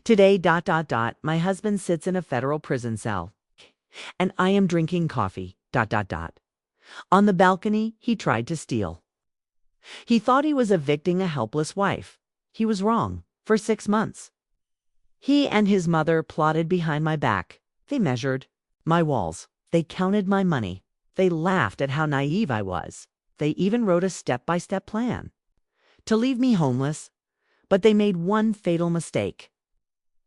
Today, my husband sits in a federal prison cell, and I am drinking coffee. On the balcony, he tried to steal. He thought he was evicting a helpless wife. He was wrong, for 6 months. He and his mother plotted behind my back. They measured my walls. They counted my money. They laughed at how naive I was. They even wrote a step-by-step plan to leave me homeless. But they made one fatal mistake.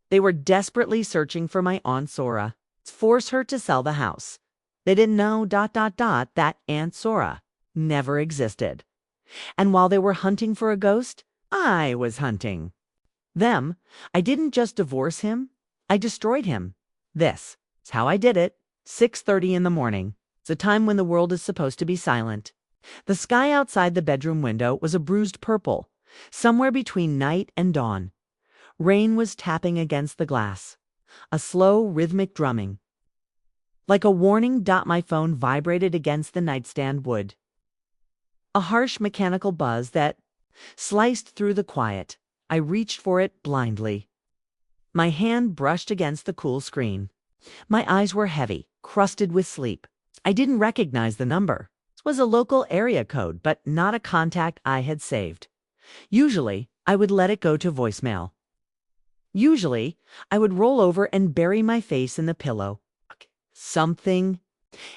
They were desperately searching for my Aunt Zora, to force her to sell the house. They didn't know that Aunt Zora never existed. And while they were hunting for a ghost, I was hunting them. I didn't just divorce him, I destroyed him. This is how I did it. 6:30 in the morning. It's a time when the world is supposed to be silent. The sky outside the bedroom window was a bruised purple, somewhere between night and dawn. Rain was tapping against the glass, a slow, rhythmic drumming. Like a warning, my phone vibrated against the nightstand wood. A harsh mechanical buzz that sliced through the quiet. I reached for it blindly. My hand brushed against the cool screen. My eyes were heavy, crusted with sleep. I didn't recognize the number. It was a local area code, but not a contact I had saved. Usually, I would let it go to voicemail. Usually, I would roll over and bury my face in the pillow. Something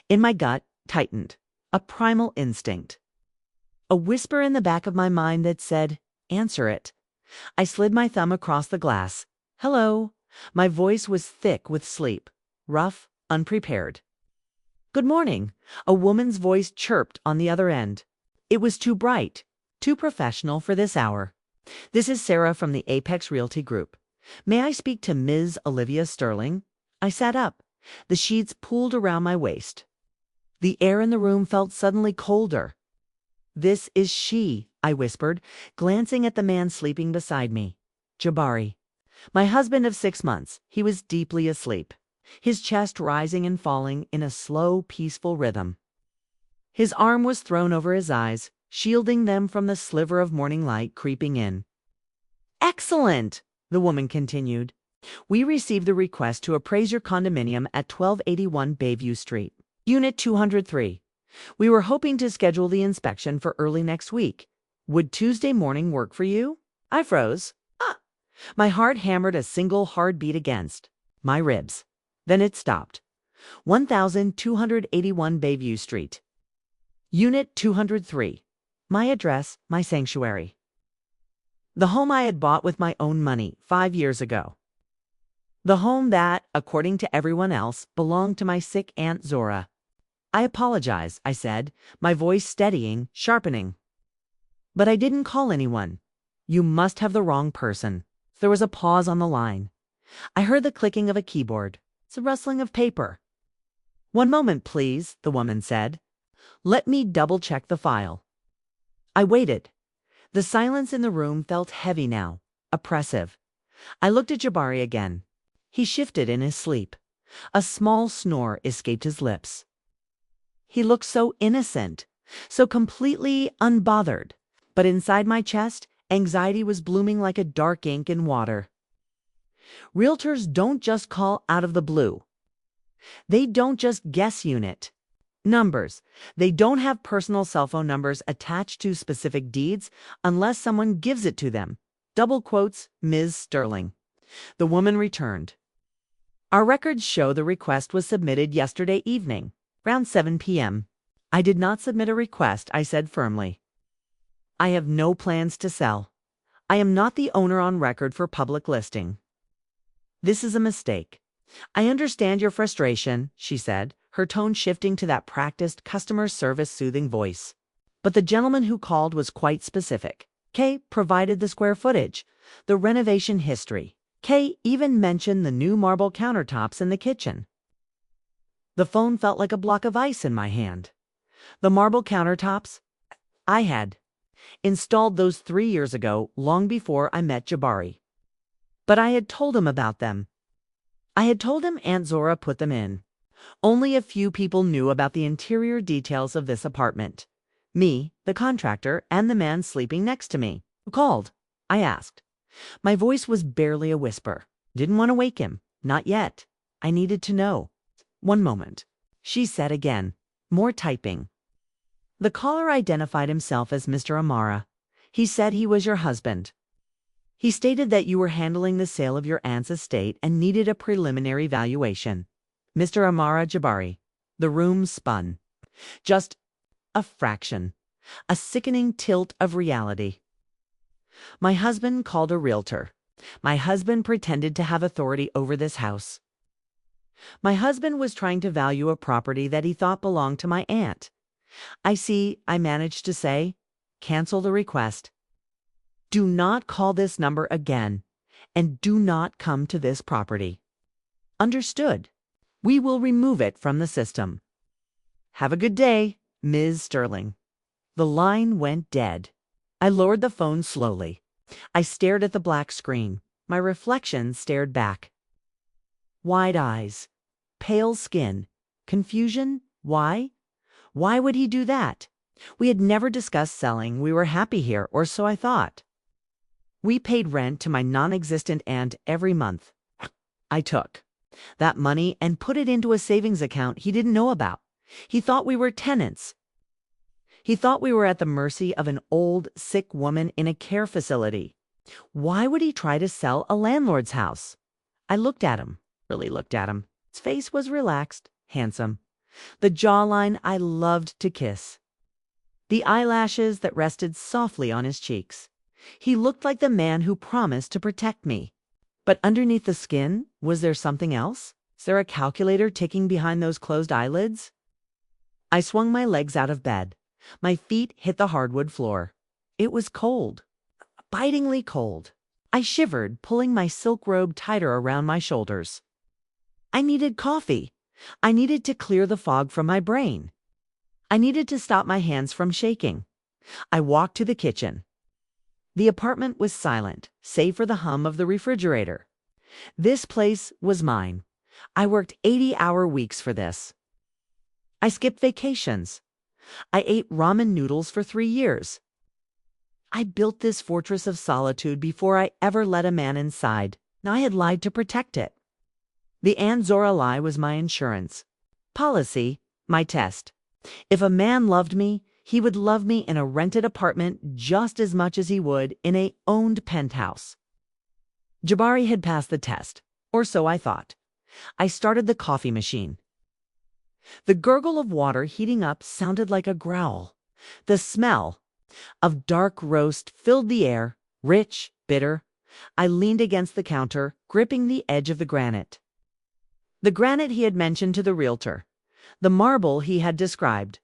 in my gut tightened, a primal instinct. A whisper in the back of my mind that said, "Answer it." I slid my thumb across the glass. "Hello." My voice was thick with sleep, rough, unprepared. "Good morning," a woman's voice chirped on the other end. It was too bright, too professional for this hour. "This is Sarah from the Apex Realty Group. May I speak to Ms. Olivia Sterling?" I sat up. The sheets pooled around my waist. The air in the room felt suddenly colder. "This is she," I whispered, glancing at the man sleeping beside me. Jabari. My husband of 6 months. He was deeply asleep, his chest rising and falling in a slow, peaceful rhythm. His arm was thrown over his eyes, shielding them from the sliver of morning light creeping in. "Excellent," the woman continued. "We received the request to appraise your condominium at 1281 Bayview Street, Unit 203. We were hoping to schedule the inspection for early next week. Would Tuesday morning work for you?" I froze. My heart hammered a single hard beat against my ribs. Then it stopped. 1281 Bayview Street, Unit 203. My address, my sanctuary. The home I had bought with my own money 5 years ago. The home that, according to everyone else, belonged to my sick Aunt Zora. "I apologize," I said, my voice steadying, sharpening. "But I didn't call anyone. You must have the wrong person." There was a pause on the line. I heard the clicking of a keyboard. It's a rustling of paper. "One moment, please," the woman said. "Let me double-check the file." I waited. The silence in the room felt heavy now, oppressive. I looked at Jabari again. He shifted in his sleep. A small snore escaped his lips. He looked so innocent, so completely unbothered. But inside my chest, anxiety was blooming like a dark ink in water. Realtors don't just call out of the blue. They don't just guess unit numbers. They don't have personal cell phone numbers attached to specific deeds unless someone gives it to them. Double quotes, Ms. Sterling. The woman returned. "Our records show the request was submitted yesterday evening, around 7 p.m. "I did not submit a request," I said firmly. "I have no plans to sell. I am not the owner on record for public listing." "This is a mistake. I understand your frustration," she said, her tone shifting to that practiced customer service soothing voice. "But the gentleman who called was quite specific. Kay provided the square footage, the renovation history. Kay even mentioned the new marble countertops in the kitchen." The phone felt like a block of ice in my hand. The marble countertops? I had installed those 3 years ago, long before I met Jabari. But I had told him about them. I had told him Aunt Zora put them in. Only a few people knew about the interior details of this apartment. Me, the contractor, and the man sleeping next to me. "Who called?" I asked. My voice was barely a whisper. Didn't want to wake him. Not yet. I needed to know. One moment. She said again. More typing. The caller identified himself as Mr. Amara. He said he was your husband. He stated that you were handling the sale of your aunt's estate and needed a preliminary valuation. Mr. Amara Jabari. The room spun. Just a fraction. A sickening tilt of reality. My husband called a realtor. My husband pretended to have authority over this house. My husband was trying to value a property that he thought belonged to my aunt. I see, I managed to say. Cancel the request. Do not call this number again, and do not come to this property. Understood. We will remove it from the system. Have a good day, Ms. Sterling. The line went dead. I lowered the phone slowly. I stared at the black screen. My reflection stared back. Wide eyes. Pale skin. Confusion. Why? Why would he do that? We had never discussed selling. We were happy here, or so I thought. We paid rent to my non-existent aunt every month. I took that money and put it into a savings account he didn't know about. He thought we were tenants. He thought we were at the mercy of an old, sick woman in a care facility. Why would he try to sell a landlord's house? I looked at him, really looked at him. His face was relaxed, handsome. The jawline I loved to kiss. The eyelashes that rested softly on his cheeks. He looked like the man who promised to protect me. But underneath the skin, was there something else? Is there a calculator ticking behind those closed eyelids? I swung my legs out of bed. My feet hit the hardwood floor. It was cold. Bitingly cold. I shivered, pulling my silk robe tighter around my shoulders. I needed coffee. I needed to clear the fog from my brain. I needed to stop my hands from shaking. I walked to the kitchen. The apartment was silent, save for the hum of the refrigerator. This place was mine. I worked 80-hour weeks for this. I skipped vacations. I ate ramen noodles for 3 years. I built this fortress of solitude before I ever let a man inside. Now I had lied to protect it. The Aunt Zora lie was my insurance. Policy, my test. If a man loved me, he would love me in a rented apartment just as much as he would in a owned penthouse. Jabari had passed the test, or so I thought. I started the coffee machine. The gurgle of water heating up sounded like a growl. The smell of dark roast filled the air, rich, bitter. I leaned against the counter, gripping the edge of the granite. The granite he had mentioned to the realtor. The marble he had described.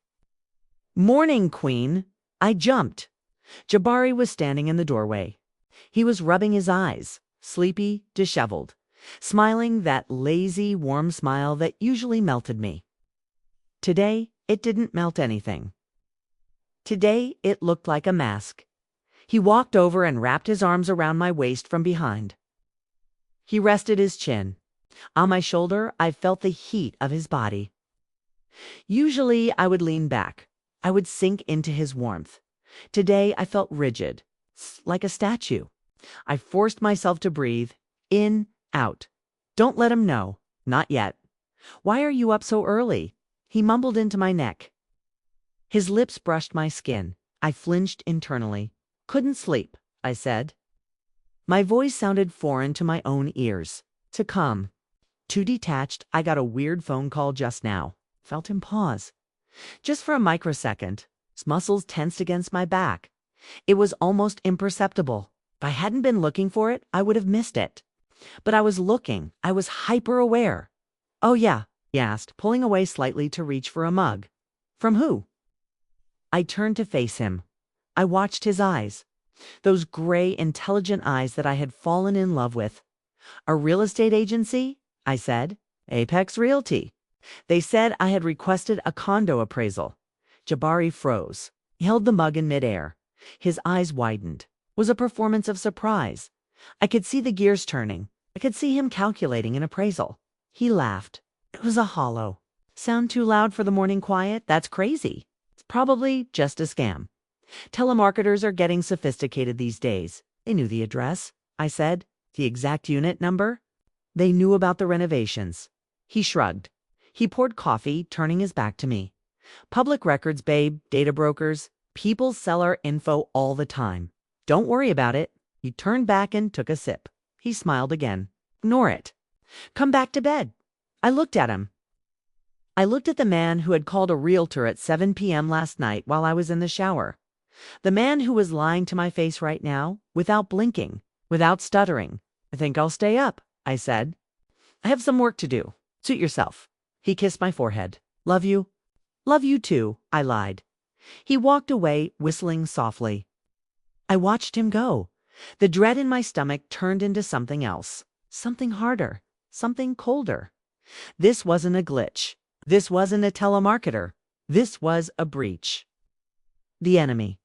"Morning, Queen." I jumped. Jabari was standing in the doorway. He was rubbing his eyes, sleepy, disheveled, smiling that lazy, warm smile that usually melted me. Today, it didn't melt anything. Today, it looked like a mask. He walked over and wrapped his arms around my waist from behind. He rested his chin. On my shoulder, I felt the heat of his body. Usually, I would lean back. I would sink into his warmth. Today, I felt rigid, like a statue. I forced myself to breathe, in, out. Don't let him know. Not yet. Why are you up so early? He mumbled into my neck. His lips brushed my skin. I flinched internally. Couldn't sleep, I said. My voice sounded foreign to my own ears. To come. Too detached, I got a weird phone call just now. Felt him pause. Just for a microsecond, his muscles tensed against my back. It was almost imperceptible. If I hadn't been looking for it, I would have missed it. But I was looking. I was hyper-aware. "Oh yeah," he asked, pulling away slightly to reach for a mug. "From who?" I turned to face him. I watched his eyes. Those gray, intelligent eyes that I had fallen in love with. "A real estate agency?" I said. "Apex Realty. They said I had requested a condo appraisal." Jabari froze. He held the mug in midair. His eyes widened. It was a performance of surprise. I could see the gears turning. I could see him calculating an appraisal. He laughed. It was a hollow. "Sound too loud for the morning quiet? That's crazy. It's probably just a scam. Telemarketers are getting sophisticated these days." They knew the address. I said. "The exact unit number?" They knew about the renovations. He shrugged. He poured coffee, turning his back to me. Public records, babe, data brokers. People sell our info all the time. Don't worry about it. He turned back and took a sip. He smiled again. Ignore it. Come back to bed. I looked at him. I looked at the man who had called a realtor at 7 p.m. last night while I was in the shower. The man who was lying to my face right now, without blinking, without stuttering. I think I'll stay up, I said. I have some work to do. Suit yourself. He kissed my forehead. Love you. Love you too, I lied. He walked away, whistling softly. I watched him go. The dread in my stomach turned into something else. Something harder. Something colder. This wasn't a glitch. This wasn't a telemarketer. This was a breach. The enemy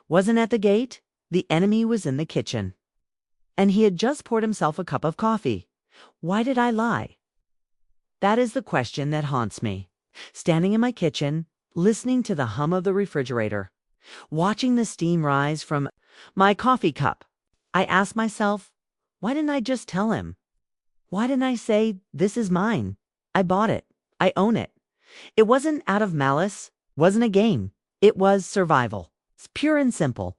wasn't at the gate. The enemy was in the kitchen. And he had just poured himself a cup of coffee. Why did I lie? That is the question that haunts me. Standing in my kitchen, listening to the hum of the refrigerator, watching the steam rise from my coffee cup, I ask myself, why didn't I just tell him? Why didn't I say, this is mine? I bought it. I own it. It wasn't out of malice, wasn't a game. It was survival. It's pure and simple.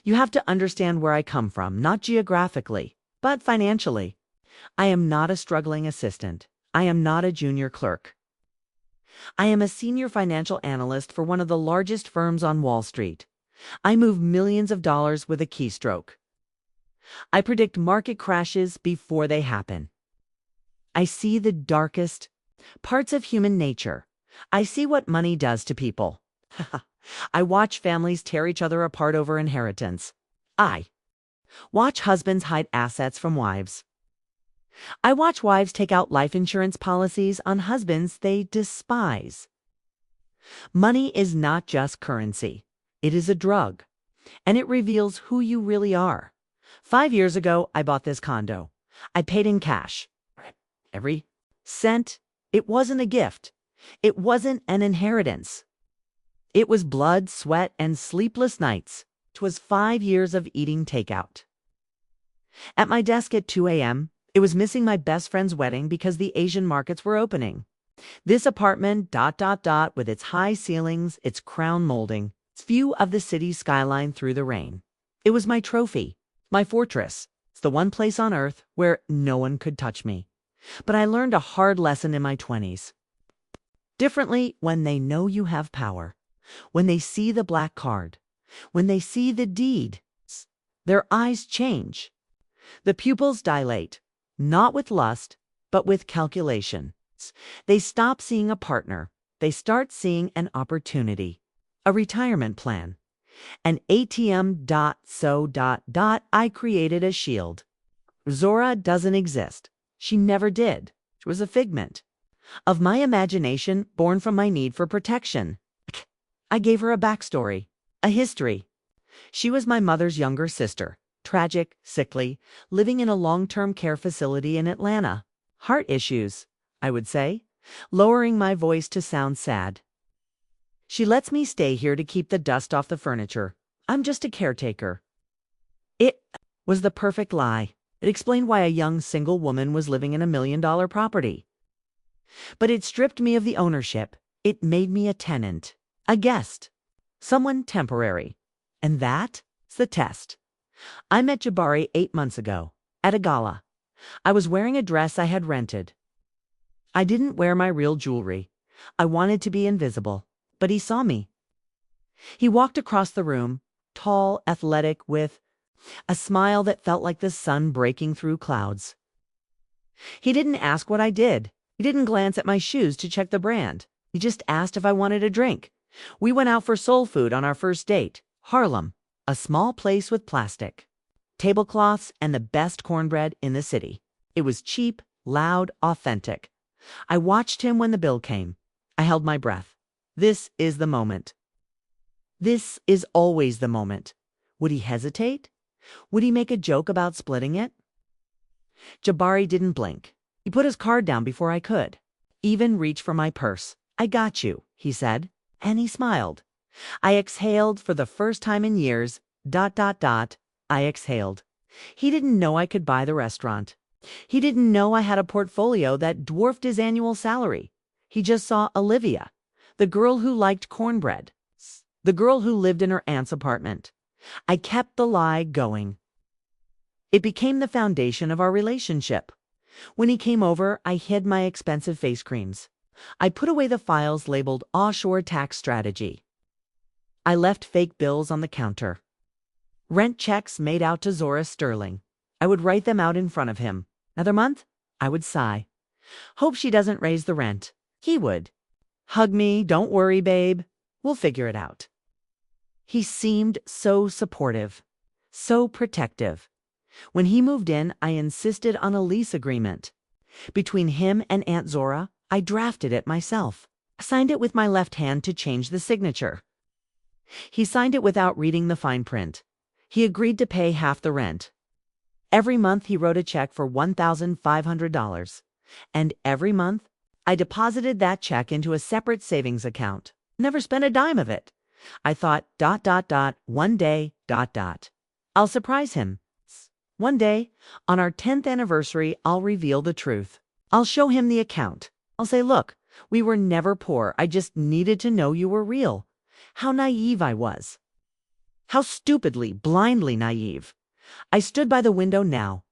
You have to understand where I come from, not geographically, but financially. I am not a struggling assistant. I am not a junior clerk. I am a senior financial analyst for one of the largest firms on Wall Street. I move millions of dollars with a keystroke. I predict market crashes before they happen. I see the darkest parts of human nature. I see what money does to people. I watch families tear each other apart over inheritance. I watch husbands hide assets from wives. I watch wives take out life insurance policies on husbands they despise. Money is not just currency. It is a drug, and it reveals who you really are. 5 years ago, I bought this condo. I paid in cash. Every cent. It wasn't a gift. It wasn't an inheritance. It was blood, sweat, and sleepless nights. It was 5 years of eating takeout. At my desk at 2 a.m., it was missing my best friend's wedding because the Asian markets were opening. This apartment, with its high ceilings, its crown molding, its view of the city's skyline through the rain. It was my trophy, my fortress. It's the one place on earth where no one could touch me. But I learned a hard lesson in my 20s. Differently when they know you have power, when they see the black card, when they see the deed, their eyes change. The pupils dilate, not with lust, but with calculation. They stop seeing a partner. They start seeing an opportunity, a retirement plan, an ATM. I created a shield. Zora doesn't exist. She never did. She was a figment of my imagination born from my need for protection. I gave her a backstory, a history. She was my mother's younger sister, tragic, sickly, living in a long-term care facility in Atlanta. Heart issues, I would say, lowering my voice to sound sad. She lets me stay here to keep the dust off the furniture. I'm just a caretaker. It was the perfect lie. It explained why a young single woman was living in $1 million property. But it stripped me of the ownership. It made me a tenant, a guest, someone temporary. And that's the test. I met Jabari 8 months ago at a gala. I was wearing a dress I had rented. I didn't wear my real jewelry. I wanted to be invisible, but he saw me. He walked across the room, tall, athletic, with a smile that felt like the sun breaking through clouds. He didn't ask what I did. He didn't glance at my shoes to check the brand. He just asked if I wanted a drink. We went out for soul food on our first date, Harlem, a small place with plastic, tablecloths, and the best cornbread in the city. It was cheap, loud, authentic. I watched him when the bill came. I held my breath. This is the moment. This is always the moment. Would he hesitate? Would he make a joke about splitting it? Jabari didn't blink. He put his card down before I could. Even reach for my purse. I got you, he said, and he smiled. I exhaled for the first time in years. I exhaled. He didn't know I could buy the restaurant. He didn't know I had a portfolio that dwarfed his annual salary. He just saw Olivia, the girl who liked cornbread, the girl who lived in her aunt's apartment. I kept the lie going. It became the foundation of our relationship. When he came over, I hid my expensive face creams. I put away the files labeled offshore tax strategy. I left fake bills on the counter. Rent checks made out to Zora sterling. I would write them out in front of him. Another month? I would sigh. Hope she doesn't raise the rent. He would. Hug me, don't worry, babe. We'll figure it out. He seemed so supportive, so protective. When he moved in, I insisted on a lease agreement. Between him and Aunt Zora, I drafted it myself. I signed it with my left hand to change the signature. He signed it without reading the fine print. He agreed to pay half the rent. Every month he wrote a check for $1,500. And every month, I deposited that check into a separate savings account. Never spent a dime of it. I thought, one day, I'll surprise him. One day, on our 10th anniversary, I'll reveal the truth. I'll show him the account. I'll say, look, we were never poor. I just needed to know you were real. How naive I was. How stupidly, blindly naive. I stood by the window now.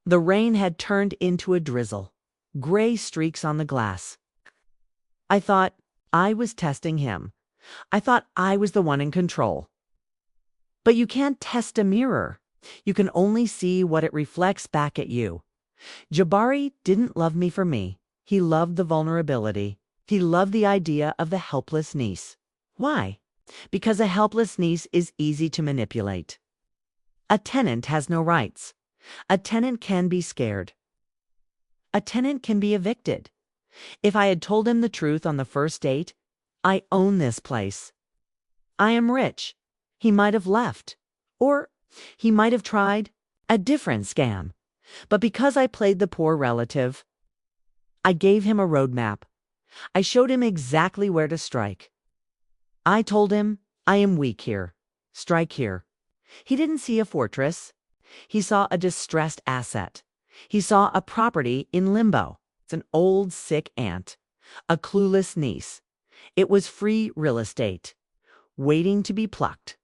The rain had turned into a drizzle. Gray streaks on the glass. I thought I was testing him. I thought I was the one in control. But you can't test a mirror. You can only see what it reflects back at you. Jabari didn't love me for me. He loved the vulnerability. He loved the idea of the helpless niece. Why? Because a helpless niece is easy to manipulate. A tenant has no rights. A tenant can be scared. A tenant can be evicted. If I had told him the truth on the first date, I own this place. I am rich. He might have left. Or he might have tried a different scam. But because I played the poor relative, I gave him a roadmap. I showed him exactly where to strike. I told him, I am weak here. Strike here. He didn't see a fortress. He saw a distressed asset. He saw a property in limbo. It's an old, sick aunt. A clueless niece. It was free real estate, waiting to be plucked.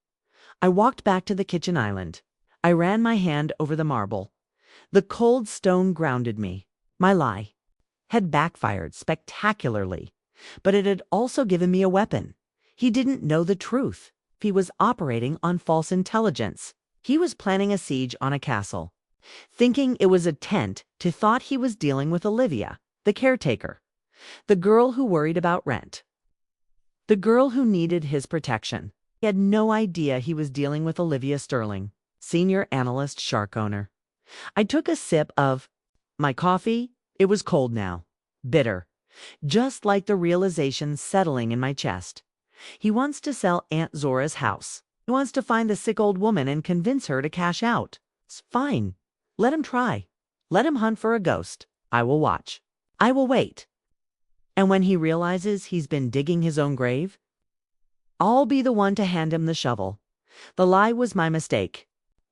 I walked back to the kitchen island. I ran my hand over the marble. The cold stone grounded me. My lie had backfired spectacularly, but it had also given me a weapon. He didn't know the truth. He was operating on false intelligence. He was planning a siege on a castle, thinking it was a tent to thought he was dealing with Olivia, the caretaker, the girl who worried about rent, the girl who needed his protection. He had no idea he was dealing with Olivia Sterling, senior analyst shark owner. I took a sip of my coffee. It was cold now, bitter, just like the realization settling in my chest. He wants to sell Aunt Zora's house. He wants to find the sick old woman and convince her to cash out. It's fine. Let him try. Let him hunt for a ghost. I will watch. I will wait. And when he realizes he's been digging his own grave, I'll be the one to hand him the shovel. The lie was my mistake.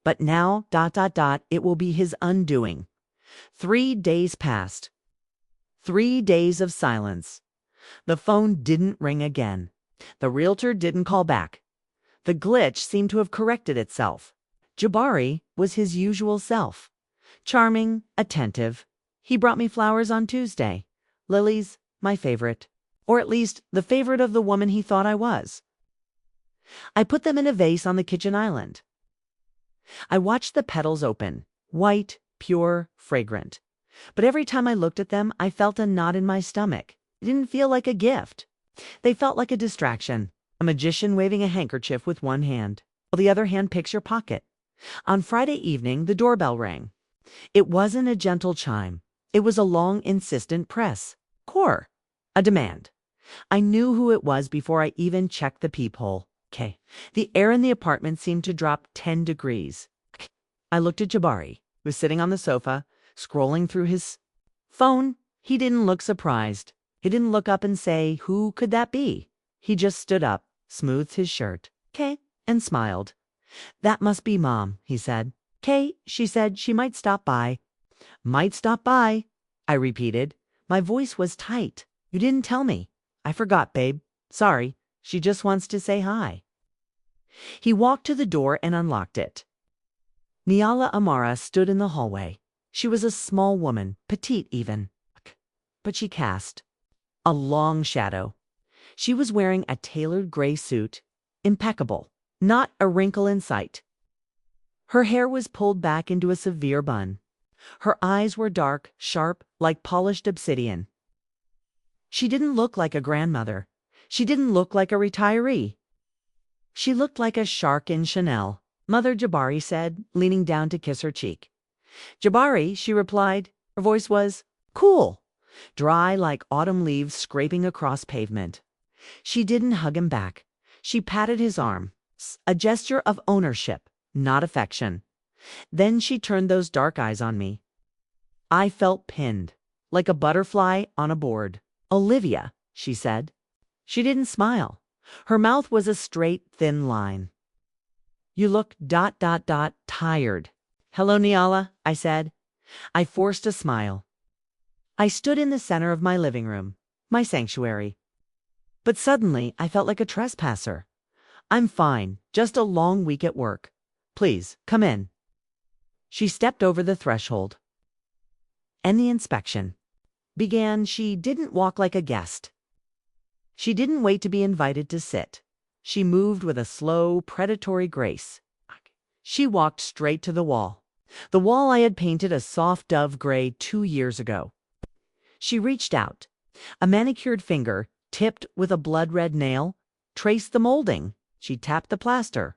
But now, it will be his undoing. 3 days passed. 3 days of silence. The phone didn't ring again. The realtor didn't call back. The glitch seemed to have corrected itself. Jabari was his usual self. Charming, attentive. He brought me flowers on Tuesday. Lilies, my favorite. Or at least, the favorite of the woman he thought I was. I put them in a vase on the kitchen island. I watched the petals open, white, pure, fragrant. But every time I looked at them, I felt a knot in my stomach. It didn't feel like a gift. They felt like a distraction, a magician waving a handkerchief with one hand, while the other hand picks your pocket. On Friday evening, the doorbell rang. It wasn't a gentle chime. It was a long, insistent press. Core. A demand. I knew who it was before I even checked the peephole. Okay. The air in the apartment seemed to drop 10 degrees. I looked at Jabari, who was sitting on the sofa, scrolling through his phone. He didn't look surprised. He didn't look up and say, who could that be? He just stood up, smoothed his shirt, "'Kay," and smiled. "That must be Mom," he said. "'Kay," she said, "she might stop by." Might stop by, I repeated. My voice was tight. You didn't tell me. I forgot, babe. Sorry. She just wants to say hi. He walked to the door and unlocked it. Niala Amara stood in the hallway. She was a small woman, petite even, but she cast a long shadow. She was wearing a tailored gray suit, impeccable, not a wrinkle in sight. Her hair was pulled back into a severe bun. Her eyes were dark, sharp, like polished obsidian. She didn't look like a grandmother. She didn't look like a retiree. She looked like a shark in Chanel, Mother Jabari said, leaning down to kiss her cheek. Jabari, she replied. Her voice was cool, dry like autumn leaves scraping across pavement. She didn't hug him back. She patted his arm, a gesture of ownership, not affection. Then she turned those dark eyes on me. I felt pinned, like a butterfly on a board. Olivia, she said. She didn't smile. Her mouth was a straight, thin line. You look ... tired. Hello, Niala, I said. I forced a smile. I stood in the center of my living room, my sanctuary. But suddenly, I felt like a trespasser. I'm fine, just a long week at work. Please, come in. She stepped over the threshold. And the inspection began. She didn't walk like a guest. She didn't wait to be invited to sit. She moved with a slow, predatory grace. She walked straight to the wall I had painted a soft dove gray 2 years ago. She reached out. A manicured finger, tipped with a blood-red nail, traced the molding. She tapped the plaster.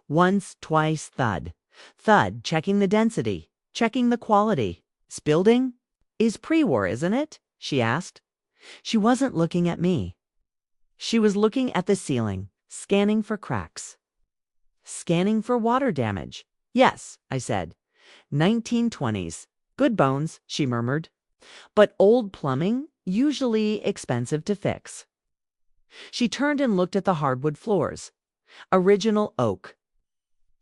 Once, twice, thud. Thud, checking the density, checking the quality. Building is pre-war, isn't it? She asked. She wasn't looking at me. She was looking at the ceiling, scanning for cracks. Scanning for water damage. Yes, I said. 1920s. Good bones, she murmured. But old plumbing, usually expensive to fix. She turned and looked at the hardwood floors. Original oak.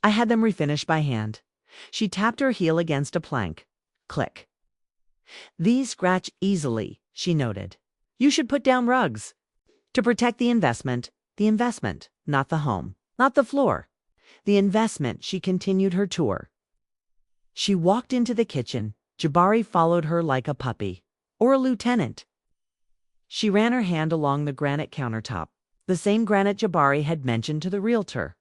I had them refinished by hand. She tapped her heel against a plank. Click. These scratch easily, she noted. You should put down rugs. To protect the investment, not the home, not the floor. The investment, she continued her tour. She walked into the kitchen. Jabari followed her like a puppy, or a lieutenant. She ran her hand along the granite countertop, the same granite Jabari had mentioned to the realtor.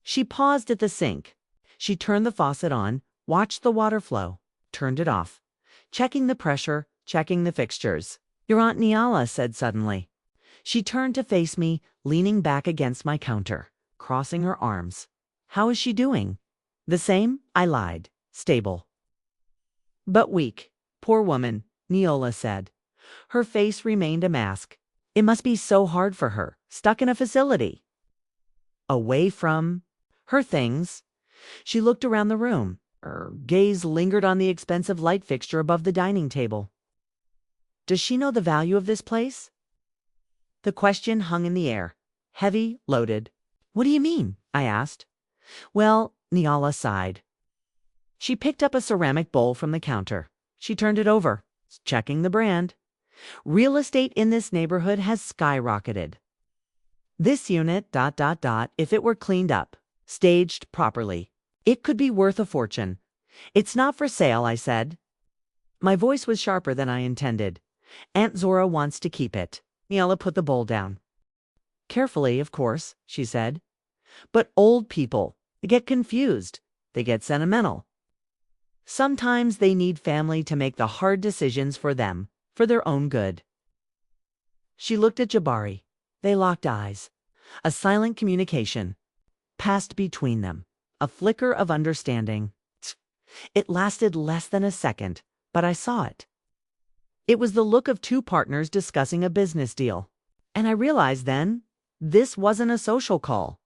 She paused at the sink. She turned the faucet on, watched the water flow, turned it off, checking the pressure, checking the fixtures. Your Aunt Niala said suddenly. She turned to face me, leaning back against my counter, crossing her arms. How is she doing? The same, I lied. Stable. But weak. Poor woman, Neola said. Her face remained a mask. It must be so hard for her, stuck in a facility. Away from her things. She looked around the room. Her gaze lingered on the expensive light fixture above the dining table. Does she know the value of this place? The question hung in the air, heavy, loaded. What do you mean? I asked. Well, Niala sighed. She picked up a ceramic bowl from the counter. She turned it over, checking the brand. Real estate in this neighborhood has skyrocketed. This unit, ... if it were cleaned up, staged properly, it could be worth a fortune. It's not for sale, I said. My voice was sharper than I intended. Aunt Zora wants to keep it. Niala put the bowl down. Carefully, of course, she said. But old people, they get confused. They get sentimental. Sometimes they need family to make the hard decisions for them, for their own good. She looked at Jabari. They locked eyes. A silent communication passed between them, a flicker of understanding. It lasted less than a second, but I saw it. It was the look of two partners discussing a business deal. And I realized then, this wasn't a social call.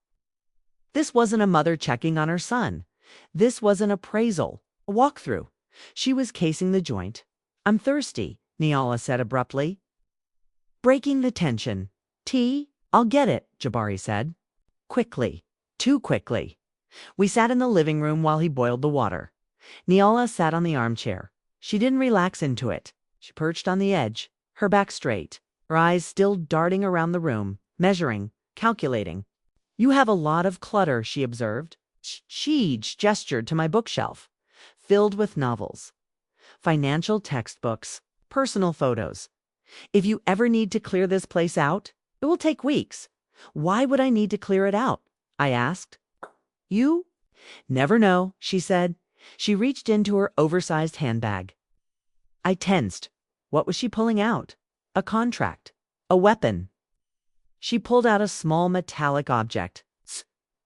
This wasn't a mother checking on her son. This was an appraisal, a walkthrough. She was casing the joint. I'm thirsty, Niala said abruptly. Breaking the tension. Tea? I'll get it, Jabari said. Quickly. Too quickly. We sat in the living room while he boiled the water. Niala sat on the armchair. She didn't relax into it. She perched on the edge, her back straight, her eyes still darting around the room, measuring, calculating. "You have a lot of clutter," she observed. She gestured to my bookshelf, filled with novels, financial textbooks, personal photos. "If you ever need to clear this place out, it will take weeks." "Why would I need to clear it out?" I asked. "You never know," she said. She reached into her oversized handbag. I tensed. What was she pulling out? A contract. A weapon. She pulled out a small metallic object.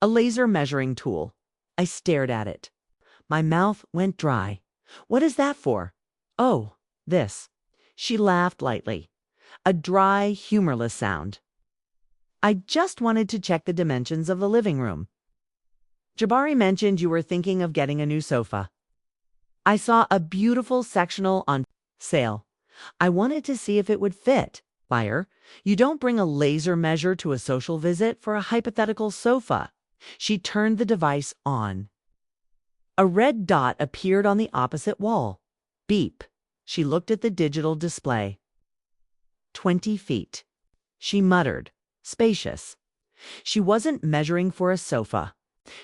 A laser measuring tool. I stared at it. My mouth went dry. "What is that for?" "Oh, this." She laughed lightly. A dry, humorless sound. "I just wanted to check the dimensions of the living room. Jabari mentioned you were thinking of getting a new sofa. I saw a beautiful sectional on sale. I wanted to see if it would fit." "Liar, you don't bring a laser measure to a social visit for a hypothetical sofa." She turned the device on. A red dot appeared on the opposite wall. Beep. She looked at the digital display. 20 feet. She muttered. Spacious. She wasn't measuring for a sofa.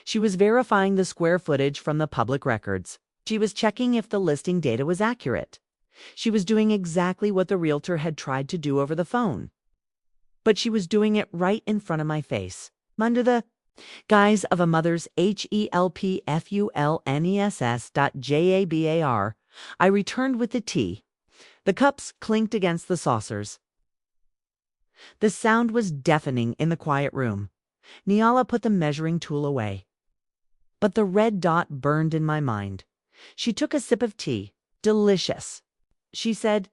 She was verifying the square footage from the public records. She was checking if the listing data was accurate. She was doing exactly what the realtor had tried to do over the phone. But she was doing it right in front of my face, under the guise of a mother's helpfulness.jabar. I returned with the tea. The cups clinked against the saucers. The sound was deafening in the quiet room. Niala put the measuring tool away. But the red dot burned in my mind. She took a sip of tea. "Delicious," she said.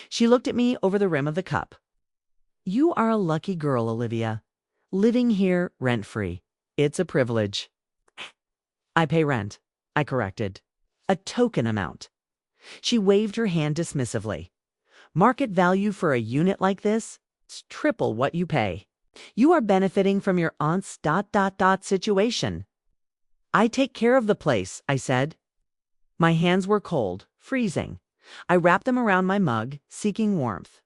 She looked at me over the rim of the cup. "You are a lucky girl, Olivia. Living here rent-free. It's a privilege." "I pay rent," I corrected. "A token amount." She waved her hand dismissively. "Market value for a unit like this? It's triple what you pay. You are benefiting from your aunt's ... situation." "I take care of the place," I said. My hands were cold, freezing. I wrapped them around my mug, seeking warmth.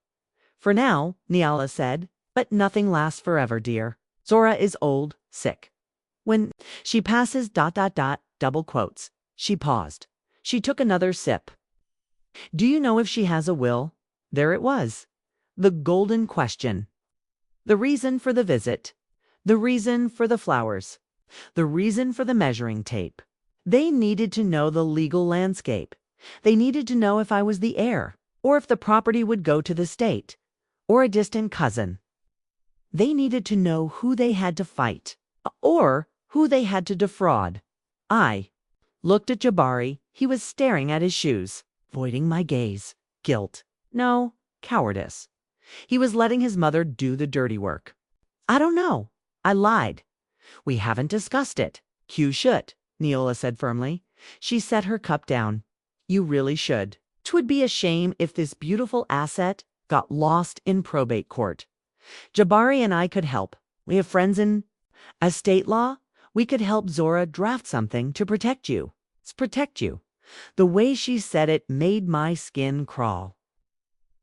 "For now," Niala said, "but nothing lasts forever, dear. Zora is old, sick. When she passes ... double quotes." She paused. She took another sip. "Do you know if she has a will?" There it was. The golden question. The reason for the visit. The reason for the flowers. The reason for the measuring tape. They needed to know the legal landscape. They needed to know if I was the heir, or if the property would go to the state, or a distant cousin. They needed to know who they had to fight, or who they had to defraud. I looked at Jabari. He was staring at his shoes, avoiding my gaze. Guilt. No, cowardice. He was letting his mother do the dirty work. "I don't know." I lied. "We haven't discussed it." "You should," Neola said firmly. She set her cup down. "You really should. 'Twould be a shame if this beautiful asset got lost in probate court. Jabari and I could help. We have friends in estate law. We could help Zora draft something to protect you." Protect you. The way she said it made my skin crawl.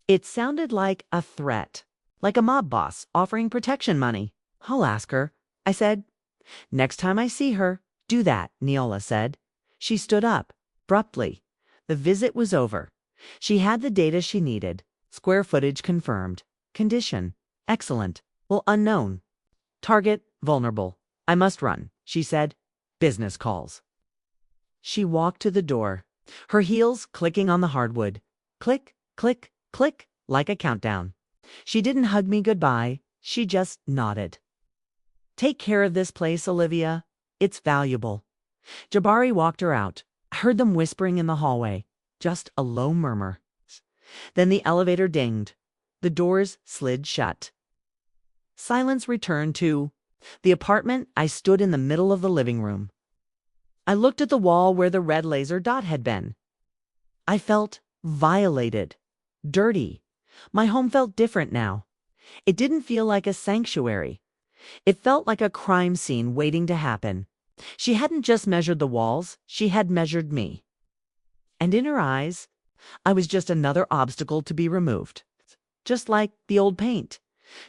It sounded like a threat, like a mob boss offering protection money. "I'll ask her," I said. "Next time I see her." "Do that," Neola said. She stood up, abruptly. The visit was over. She had the data she needed. Square footage confirmed. Condition excellent. Well, unknown. Target vulnerable. "I must run," she said. "Business calls." She walked to the door, her heels clicking on the hardwood. Click, click, click, like a countdown. She didn't hug me goodbye. She just nodded. "Take care of this place, Olivia. It's valuable." Jabari walked her out. I heard them whispering in the hallway. Just a low murmur. Then the elevator dinged. The doors slid shut. Silence returned to the apartment. I stood in the middle of the living room. I looked at the wall where the red laser dot had been. I felt violated, dirty. My home felt different now. It didn't feel like a sanctuary. It felt like a crime scene waiting to happen. She hadn't just measured the walls, she had measured me. And in her eyes, I was just another obstacle to be removed. Just like the old paint.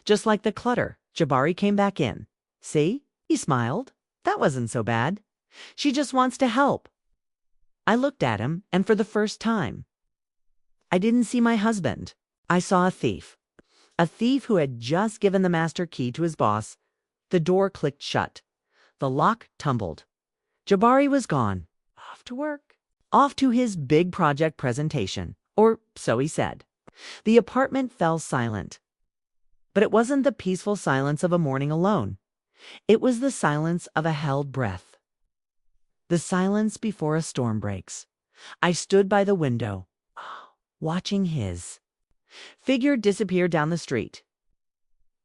Just like the clutter. Jabari came back in. See? He smiled. That wasn't so bad. She just wants to help. I looked at him, and for the first time, I didn't see my husband. I saw a thief. A thief who had just given the master key to his boss. The door clicked shut. The lock tumbled. Jabari was gone. Off to work. Off to his big project presentation. Or so he said. The apartment fell silent. But it wasn't the peaceful silence of a morning alone. It was the silence of a held breath. The silence before a storm breaks. I stood by the window, watching his figure disappear down the street.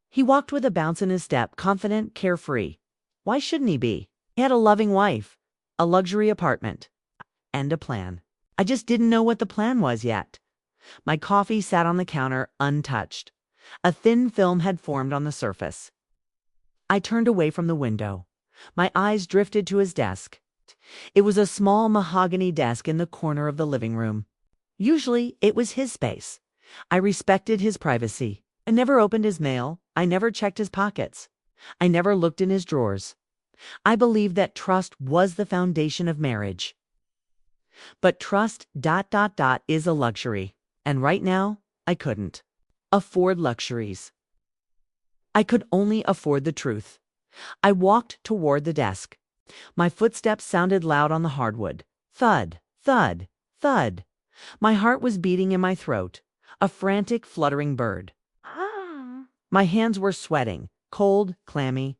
He walked with a bounce in his step, confident, carefree. Why shouldn't he be? He had a loving wife, a luxury apartment, and a plan. I just didn't know what the plan was yet. My coffee sat on the counter untouched. A thin film had formed on the surface. I turned away from the window. My eyes drifted to his desk. It was a small mahogany desk in the corner of the living room. Usually, it was his space. I respected his privacy. I never opened his mail. I never checked his pockets. I never looked in his drawers. I believed that trust was the foundation of marriage. But trust ... is a luxury. And right now, I couldn't afford luxuries. I could only afford the truth. I walked toward the desk. My footsteps sounded loud on the hardwood. Thud, thud, thud. My heart was beating in my throat, a frantic, fluttering bird. My hands were sweating, cold, clammy.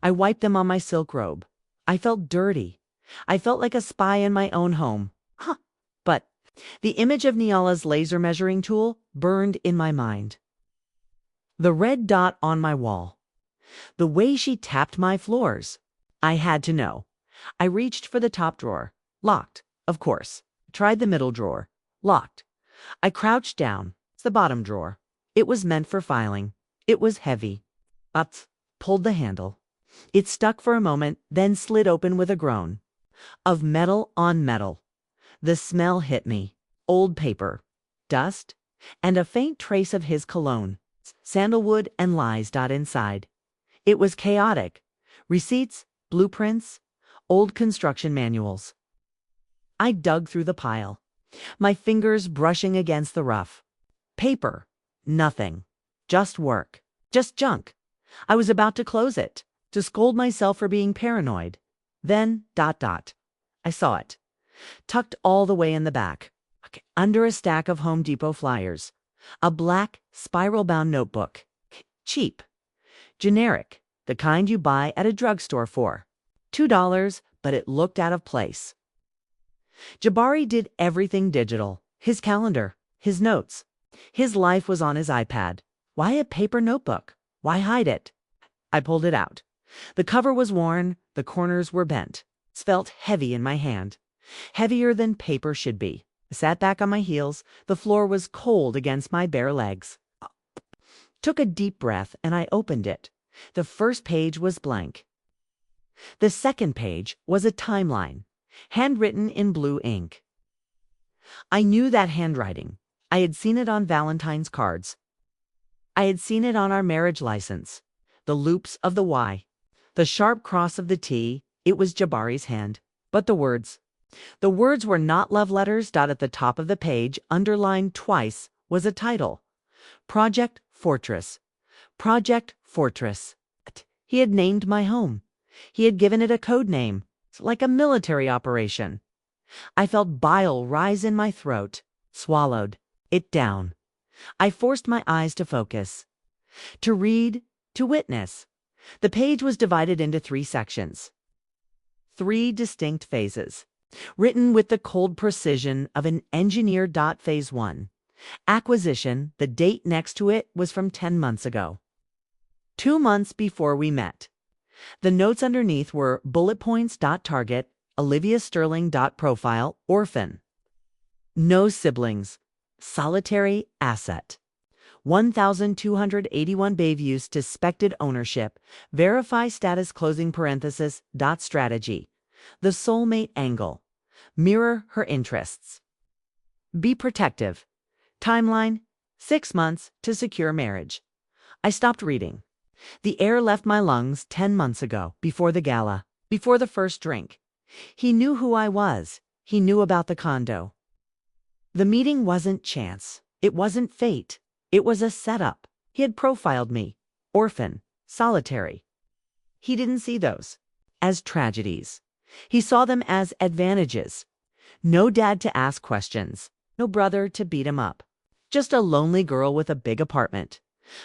I wiped them on my silk robe. I felt dirty. I felt like a spy in my own home. But the image of Nyala's laser measuring tool burned in my mind. The red dot on my wall. The way she tapped my floors. I had to know. I reached for the top drawer. Locked, of course. Tried the middle drawer. Locked. I crouched down. It's the bottom drawer. It was meant for filing. It was heavy. Pulled the handle. It stuck for a moment, then slid open with a groan. Of metal on metal. The smell hit me. Old paper. Dust. And a faint trace of his cologne. Sandalwood and lies inside. It was chaotic. Receipts, blueprints, old construction manuals. I dug through the pile, my fingers brushing against the rough. Paper. Nothing. Just work. Just junk. I was about to close it, to scold myself for being paranoid. Then, I saw it. Tucked all the way in the back, under a stack of Home Depot flyers. A black, spiral-bound notebook. Cheap. Generic. The kind you buy at a drugstore for $2, but it looked out of place. Jabari did everything digital. His calendar, his notes. His life was on his iPad. Why a paper notebook? Why hide it? I pulled it out. The cover was worn, the corners were bent. It felt heavy in my hand. Heavier than paper should be. I sat back on my heels. The floor was cold against my bare legs. Took a deep breath and I opened it. The first page was blank. The second page was a timeline, handwritten in blue ink. I knew that handwriting. I had seen it on Valentine's cards. I had seen it on our marriage license. The loops of the Y. The sharp cross of the T. It was Jabari's hand. But the words were not love letters. At the top of the page, underlined twice, was a title. Project Fortress. Project Fortress. He had named my home. He had given it a code name, like a military operation. I felt bile rise in my throat, swallowed it down. I forced my eyes to focus, to read, to witness. The page was divided into 3 sections. 3 distinct phases, written with the cold precision of an engineer. Phase 1. Acquisition. The date next to it was from 10 months ago. 2 months before we met. The notes underneath were bullet points. Target. Olivia Sterling. Profile. Orphan. No siblings. Solitary asset. 1,281 Bayview to suspected ownership. Verify status. Closing parenthesis. Strategy. The soulmate angle. Mirror her interests. Be protective. Timeline, 6 months to secure marriage. I stopped reading. The air left my lungs 10 months ago, before the gala, before the first drink. He knew who I was. He knew about the condo. The meeting wasn't chance. It wasn't fate. It was a setup. He had profiled me. Orphan. Solitary. He didn't see those as tragedies. He saw them as advantages. No dad to ask questions. No brother to beat him up. Just a lonely girl with a big apartment.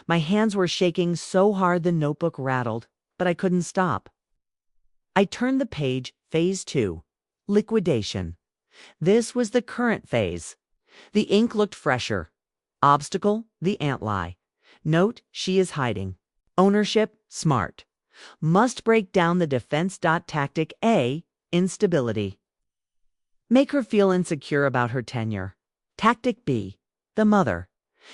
My hands were shaking so hard the notebook rattled, but I couldn't stop. I turned the page, phase 2. Liquidation. This was the current phase. The ink looked fresher. Obstacle, the antlie. Note, she is hiding. Ownership, smart. Must break down the defense. Tactic A, instability. Make her feel insecure about her tenure. Tactic B, the mother.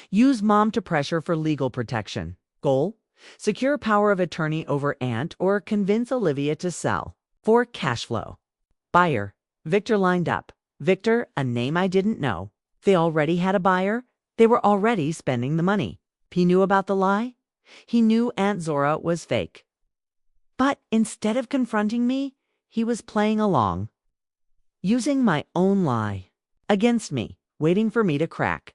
Use mom to pressure for legal protection. Goal, secure power of attorney over aunt or convince Olivia to sell. For cash flow. Buyer, Victor lined up. Victor, a name I didn't know. They already had a buyer. They were already spending the money. He knew about the lie. He knew Aunt Zora was fake. But instead of confronting me, he was playing along. Using my own lie. Against me, waiting for me to crack.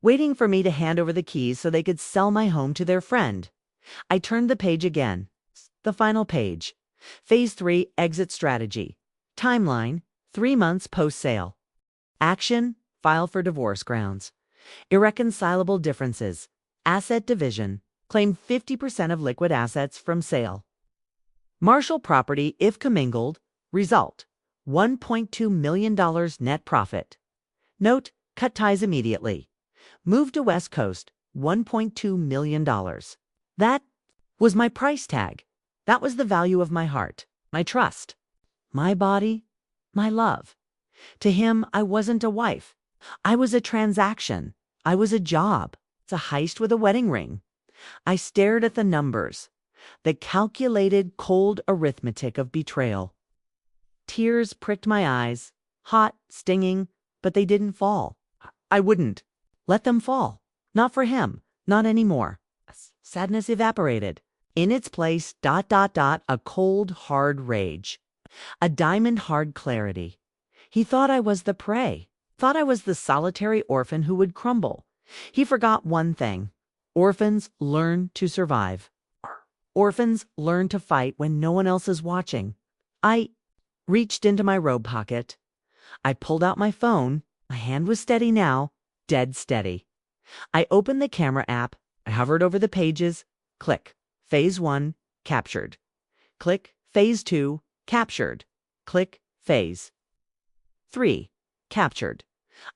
Waiting for me to hand over the keys so they could sell my home to their friend. I turned the page again. The final page. Phase 3, exit strategy. Timeline, 3 months post-sale. Action, file for divorce grounds. Irreconcilable differences. Asset division. Claim 50% of liquid assets from sale. Marshal property if commingled. Result, $1.2 million net profit. Note, cut ties immediately. Move to West Coast, $1.2 million. That was my price tag. That was the value of my heart, my trust, my body, my love. To him, I wasn't a wife. I was a transaction. I was a job. It's a heist with a wedding ring. I stared at the numbers, the calculated, cold arithmetic of betrayal. Tears pricked my eyes, hot, stinging, but they didn't fall. I wouldn't let them fall. Not for him, not anymore. Sadness evaporated. In its place, a cold, hard rage. A diamond-hard clarity. He thought I was the prey. Thought I was the solitary orphan who would crumble. He forgot one thing. Orphans learn to survive. Orphans learn to fight when no one else is watching. I reached into my robe pocket. I pulled out my phone. My hand was steady now, dead steady. I opened the camera app. I hovered over the pages. Click. Phase 1, captured. Click. Phase 2, captured. Click. Phase 3, captured.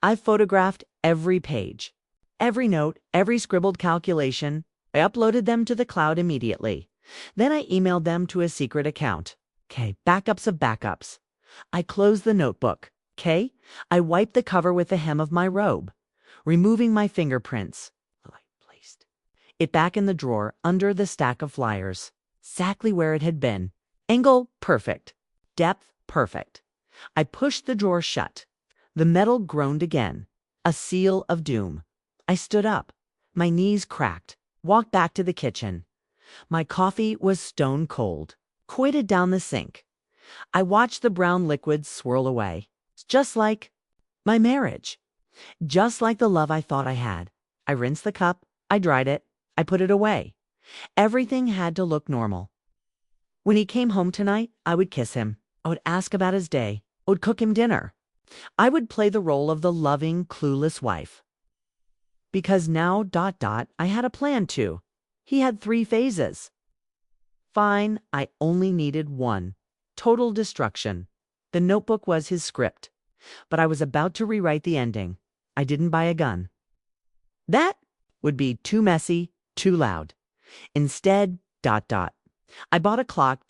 I photographed every page, every note, every scribbled calculation. I uploaded them to the cloud immediately. Then I emailed them to a secret account. Okay, backups of backups. I closed the notebook. Okay, I wiped the cover with the hem of my robe, removing my fingerprints. I placed it back in the drawer under the stack of flyers, exactly where it had been. Angle, perfect. Depth, perfect. I pushed the drawer shut. The metal groaned again, a seal of doom. I stood up. My knees cracked. Walked back to the kitchen. My coffee was stone cold, quitted down the sink. I watched the brown liquid swirl away, just like my marriage, just like the love I thought I had. I rinsed the cup. I dried it. I put it away. Everything had to look normal. When he came home tonight, I would kiss him. I would ask about his day. I would cook him dinner. I would play the role of the loving, clueless wife. Because now, I had a plan too. He had 3 phases. Fine, I only needed 1. Total destruction. The notebook was his script. But I was about to rewrite the ending. I didn't buy a gun. That would be too messy, too loud. Instead, I bought a clock.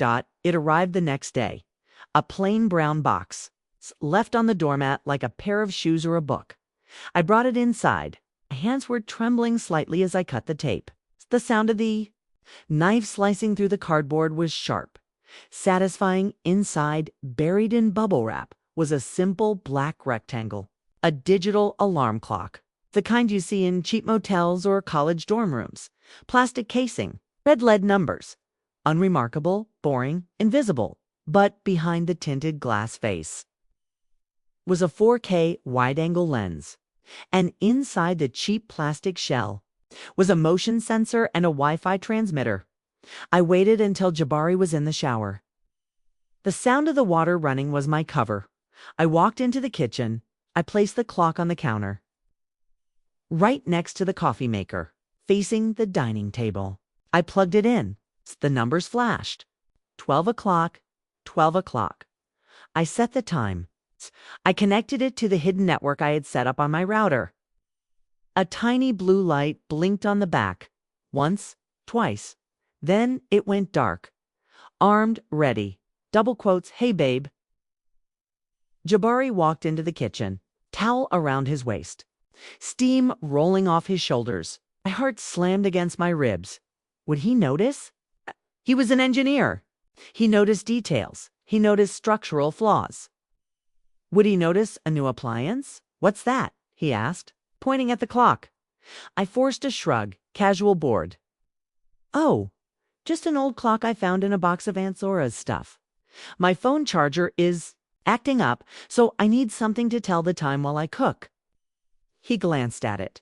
It arrived the next day. A plain brown box, left on the doormat like a pair of shoes or a book. I brought it inside. My hands were trembling slightly as I cut the tape. The sound of the knife slicing through the cardboard was sharp. Satisfying. Inside, buried in bubble wrap, was a simple black rectangle. A digital alarm clock. The kind you see in cheap motels or college dorm rooms. Plastic casing. Red lead numbers. Unremarkable, boring, invisible. But behind the tinted glass face was a 4K wide-angle lens. And inside the cheap plastic shell was a motion sensor and a Wi-Fi transmitter. I waited until Jabari was in the shower. The sound of the water running was my cover. I walked into the kitchen. I placed the clock on the counter, right next to the coffee maker, facing the dining table. I plugged it in. The numbers flashed. 12 o'clock, 12 o'clock. I set the time. I connected it to the hidden network I had set up on my router. A tiny blue light blinked on the back. Once, twice. Then it went dark. Armed, ready. Double quotes, "Hey babe." Jabari walked into the kitchen, towel around his waist, steam rolling off his shoulders. My heart slammed against my ribs. Would he notice? He was an engineer. He noticed details. He noticed structural flaws. Would he notice a new appliance? "What's that?" he asked, pointing at the clock. I forced a shrug, casual bored. "Oh, just an old clock I found in a box of Aunt Zora's stuff. My phone charger is acting up, so I need something to tell the time while I cook." He glanced at it.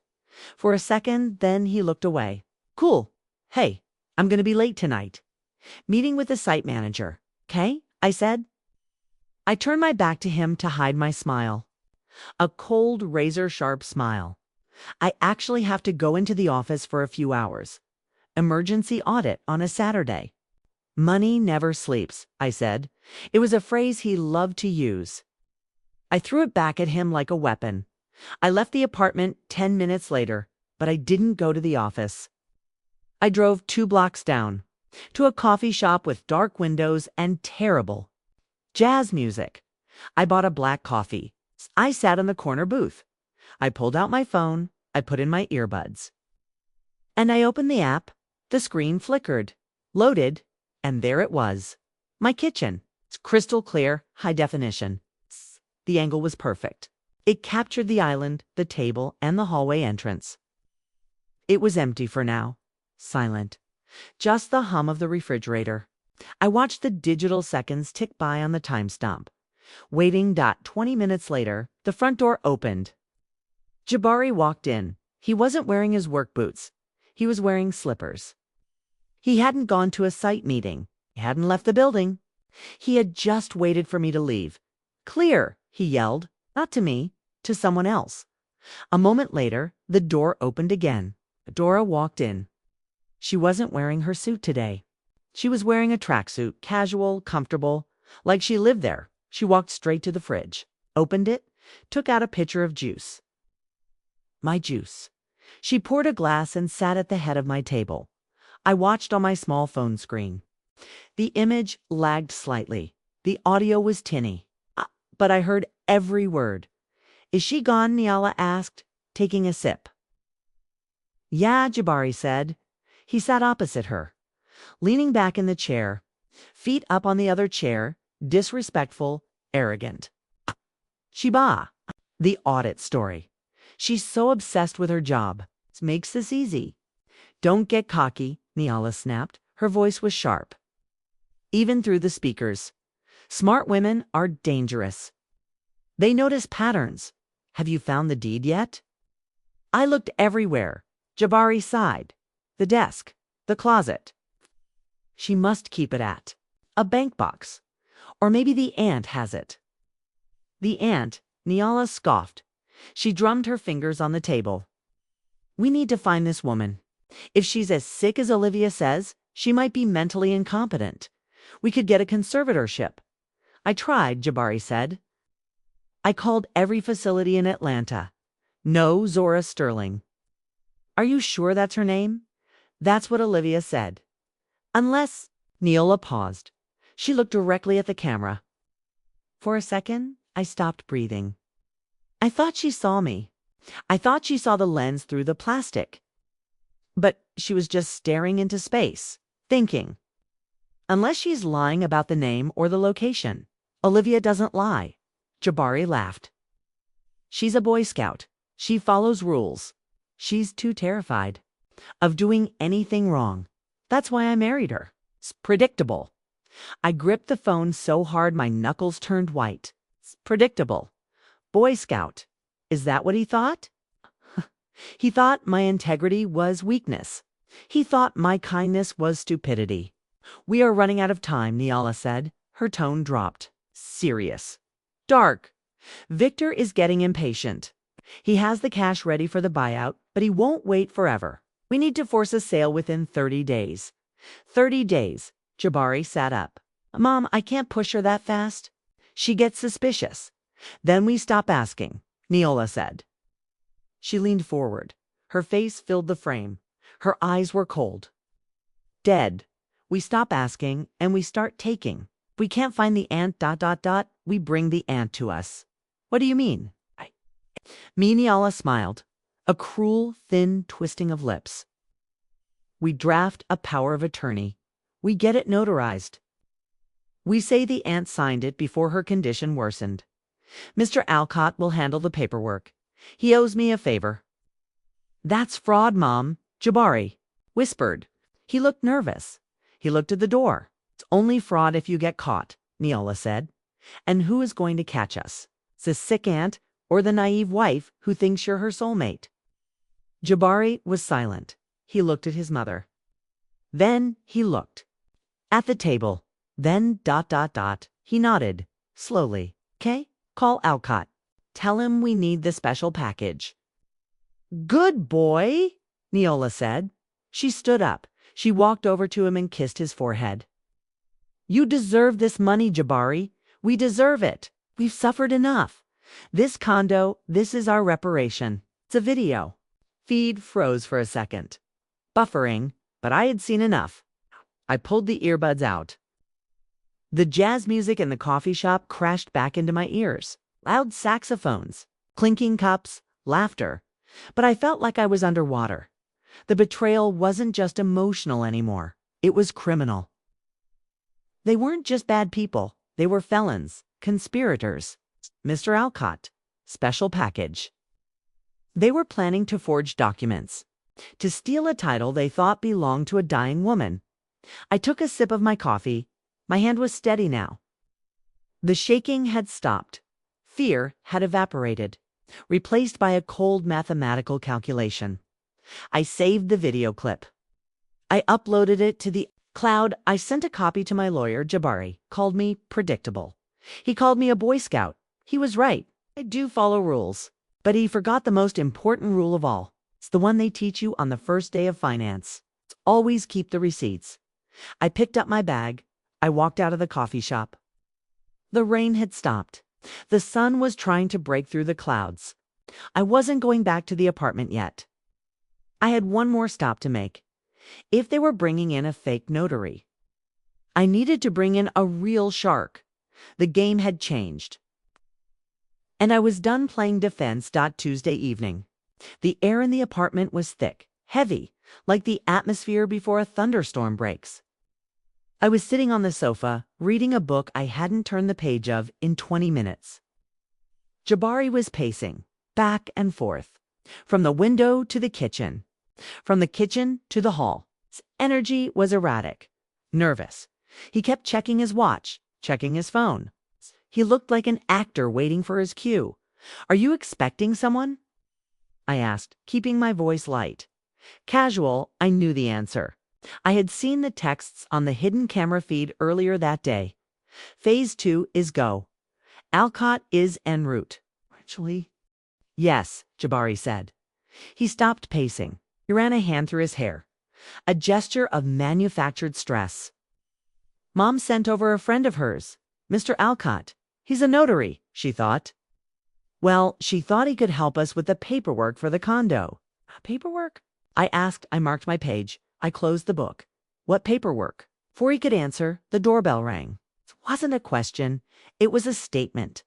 For a second, then he looked away. "Cool. Hey, I'm going to be late tonight. Meeting with the site manager. 'Kay?" I said. I turned my back to him to hide my smile. A cold, razor-sharp smile. I actually have to go into the office for a few hours. Emergency audit on a Saturday. "Money never sleeps," I said. It was a phrase he loved to use. I threw it back at him like a weapon. I left the apartment 10 minutes later, but I didn't go to the office. I drove 2 blocks down, to a coffee shop with dark windows and terrible jazz music. I bought a black coffee. I sat in the corner booth. I pulled out my phone. I put in my earbuds. And I opened the app. The screen flickered, loaded, and there it was. My kitchen. It's crystal clear, high definition. The angle was perfect. It captured the island, the table, and the hallway entrance. It was empty for now. Silent. Just the hum of the refrigerator. I watched the digital seconds tick by on the time stump. Waiting. 20 minutes later, the front door opened. Jabari walked in. He wasn't wearing his work boots. He was wearing slippers. He hadn't gone to a site meeting. He hadn't left the building. He had just waited for me to leave. "Clear," he yelled. Not to me, to someone else. A moment later, the door opened again. Dora walked in. She wasn't wearing her suit today. She was wearing a tracksuit, casual, comfortable, like she lived there. She walked straight to the fridge, opened it, took out a pitcher of juice. My juice. She poured a glass and sat at the head of my table. I watched on my small phone screen. The image lagged slightly. The audio was tinny. But I heard every word. "Is she gone?" Niala asked, taking a sip. "Yeah," Jabari said. He sat opposite her, leaning back in the chair, feet up on the other chair, disrespectful, arrogant. "Shiba." The audit story. "She's so obsessed with her job. It makes this easy." "Don't get cocky," Niala snapped. Her voice was sharp, even through the speakers. "Smart women are dangerous. They notice patterns. Have you found the deed yet?" I looked everywhere. Jabari sighed. The desk. The closet. "She must keep it at a bank box. Or maybe the aunt has it." "The aunt," Niala scoffed. She drummed her fingers on the table. "We need to find this woman. If she's as sick as Olivia says, she might be mentally incompetent. We could get a conservatorship." "I tried," Jabari said. "I called every facility in Atlanta. No Zora Sterling." "Are you sure that's her name?" "That's what Olivia said." "Unless—" Neola paused. She looked directly at the camera. For a second, I stopped breathing. I thought she saw me. I thought she saw the lens through the plastic. But she was just staring into space, thinking. Unless she's lying about the name or the location. Olivia doesn't lie. Jabari laughed. She's a Boy Scout. She follows rules. She's too terrified of doing anything wrong. That's why I married her. It's predictable. I gripped the phone so hard my knuckles turned white. It's predictable. Boy Scout. Is that what he thought? He thought my integrity was weakness. He thought my kindness was stupidity. We are running out of time, Niala said. Her tone dropped. Serious. Dark. Victor is getting impatient. He has the cash ready for the buyout, but he won't wait forever. We need to force a sale within 30 days. 30 days. Jabari sat up. Mom, I can't push her that fast. She gets suspicious. Then we stop asking, Neola said. She leaned forward. Her face filled the frame. Her eyes were cold. Dead. We stop asking and we start taking. We can't find the ant ... We bring the ant to us. What do you mean? Neola smiled. A cruel, thin twisting of lips. We draft a power of attorney. We get it notarized. We say the aunt signed it before her condition worsened. Mr. Alcott will handle the paperwork. He owes me a favor. That's fraud, Mom, Jabari whispered. He looked nervous. He looked at the door. It's only fraud if you get caught, Neola said. And who is going to catch us? The sick aunt or the naive wife who thinks you're her soulmate? Jabari was silent. He looked at his mother. Then he looked. At the table. Then ... He nodded. Slowly. Okay? Call Alcott. Tell him we need the special package. Good boy, Neola said. She stood up. She walked over to him and kissed his forehead. You deserve this money, Jabari. We deserve it. We've suffered enough. This condo, this is our reparation. It's a video. Feed froze for a second. Buffering, but I had seen enough. I pulled the earbuds out. The jazz music in the coffee shop crashed back into my ears. Loud saxophones, clinking cups, laughter. But I felt like I was underwater. The betrayal wasn't just emotional anymore. It was criminal. They weren't just bad people. They were felons, conspirators. Mr. Alcott, special package. They were planning to forge documents, to steal a title they thought belonged to a dying woman. I took a sip of my coffee. My hand was steady now. The shaking had stopped. Fear had evaporated, replaced by a cold mathematical calculation. I saved the video clip. I uploaded it to the cloud. I sent a copy to my lawyer, Jabari. Called me predictable. He called me a Boy Scout. He was right. I do follow rules. But he forgot the most important rule of all. It's the one they teach you on the first day of finance. It's always keep the receipts. I picked up my bag. I walked out of the coffee shop. The rain had stopped. The sun was trying to break through the clouds. I wasn't going back to the apartment yet. I had one more stop to make. If they were bringing in a fake notary, I needed to bring in a real shark. The game had changed. And I was done playing defense. Tuesday evening. The air in the apartment was thick, heavy, like the atmosphere before a thunderstorm breaks. I was sitting on the sofa, reading a book I hadn't turned the page of in 20 minutes. Jabari was pacing, back and forth, from the window to the kitchen, from the kitchen to the hall. His energy was erratic, nervous. He kept checking his watch, checking his phone. He looked like an actor waiting for his cue. Are you expecting someone? I asked, keeping my voice light. Casual, I knew the answer. I had seen the texts on the hidden camera feed earlier that day. Phase 2 is go. Alcott is en route. Actually, yes, Jabari said. He stopped pacing. He ran a hand through his hair. A gesture of manufactured stress. Mom sent over a friend of hers, Mr. Alcott. He's a notary, she thought. Well, she thought he could help us with the paperwork for the condo. Paperwork? I asked. I marked my page. I closed the book. What paperwork? Before he could answer, the doorbell rang. It wasn't a question. It was a statement.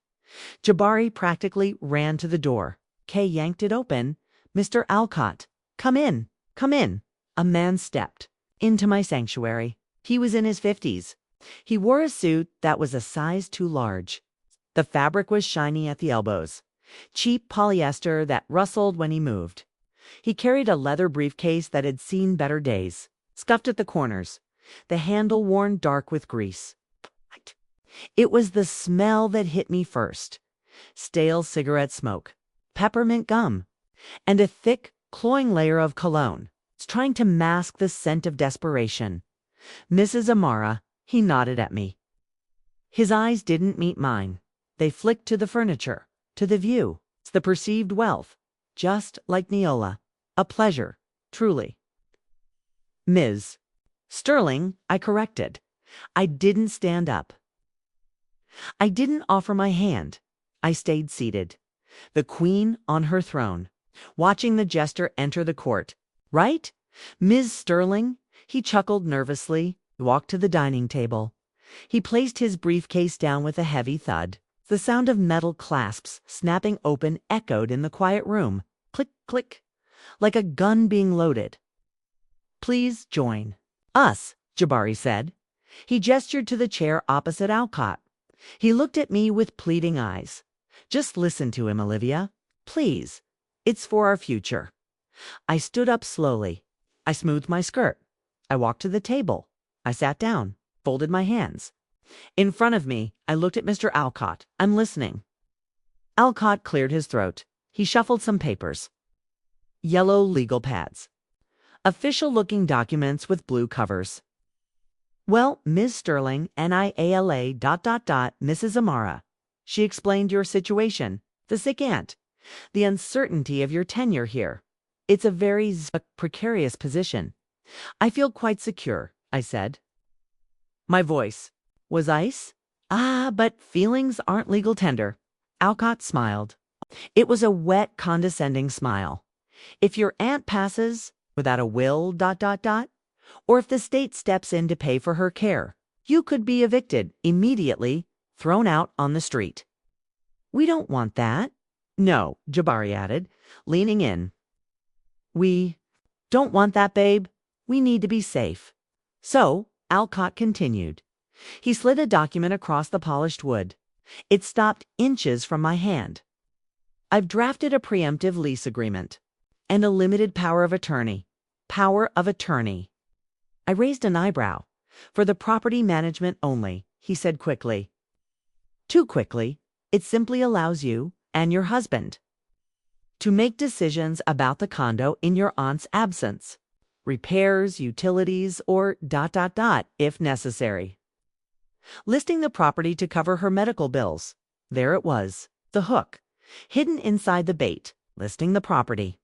Jabari practically ran to the door. Kay yanked it open. Mr. Alcott. Come in. Come in. A man stepped into my sanctuary. He was in his 50s. He wore a suit that was a size too large. The fabric was shiny at the elbows. Cheap polyester that rustled when he moved. He carried a leather briefcase that had seen better days, scuffed at the corners, the handle worn dark with grease. It was the smell that hit me first. Stale cigarette smoke, peppermint gum, and a thick, cloying layer of cologne. It's trying to mask the scent of desperation. Mrs. Amara, he nodded at me. His eyes didn't meet mine. They flicked to the furniture, to the view, to the perceived wealth, just like Neola. A pleasure, truly. Ms. Sterling, I corrected. I didn't stand up. I didn't offer my hand. I stayed seated, the queen on her throne, watching the jester enter the court. Right? Ms. Sterling? He chuckled nervously, walked to the dining table. He placed his briefcase down with a heavy thud. The sound of metal clasps snapping open echoed in the quiet room. Click, click, like a gun being loaded. Please join us, Jabari said. He gestured to the chair opposite Alcott. He looked at me with pleading eyes. Just listen to him, Olivia. Please. It's for our future. I stood up slowly. I smoothed my skirt. I walked to the table. I sat down, folded my hands. In front of me, I looked at Mr. Alcott. I'm listening. Alcott cleared his throat. He shuffled some papers. Yellow legal pads. Official-looking documents with blue covers. Well, Ms. Sterling, NIALA, Mrs. Amara. She explained your situation, the sick aunt, the uncertainty of your tenure here. It's a very precarious position. I feel quite secure, I said. My voice was ice. But feelings aren't legal tender. Alcott smiled. It was a wet, condescending smile. If your aunt passes without a will, or if the state steps in to pay for her care, you could be evicted immediately, thrown out on the street. We don't want that. No, Jabari added, leaning in. We don't want that, babe. We need to be safe. So, Alcott continued. He slid a document across the polished wood. It stopped inches from my hand. I've drafted a preemptive lease agreement and a limited power of attorney. Power of attorney. I raised an eyebrow. For the property management only, he said quickly. Too quickly. It simply allows you and your husband to make decisions about the condo in your aunt's absence. Repairs, utilities, or if necessary. Listing the property to cover her medical bills. There it was, the hook, hidden inside the bait, listing the property.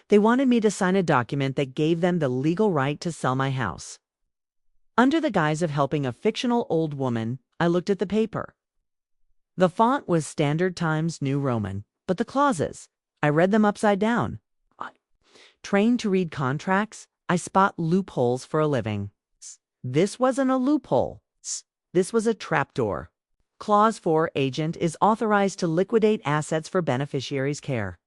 They wanted me to sign a document that gave them the legal right to sell my house. Under the guise of helping a fictional old woman, I looked at the paper. The font was Standard Times New Roman, but the clauses, I read them upside down. Trained to read contracts, I spot loopholes for a living. This wasn't a loophole. This was a trapdoor. Clause 4, agent is authorized to liquidate assets for beneficiary's care.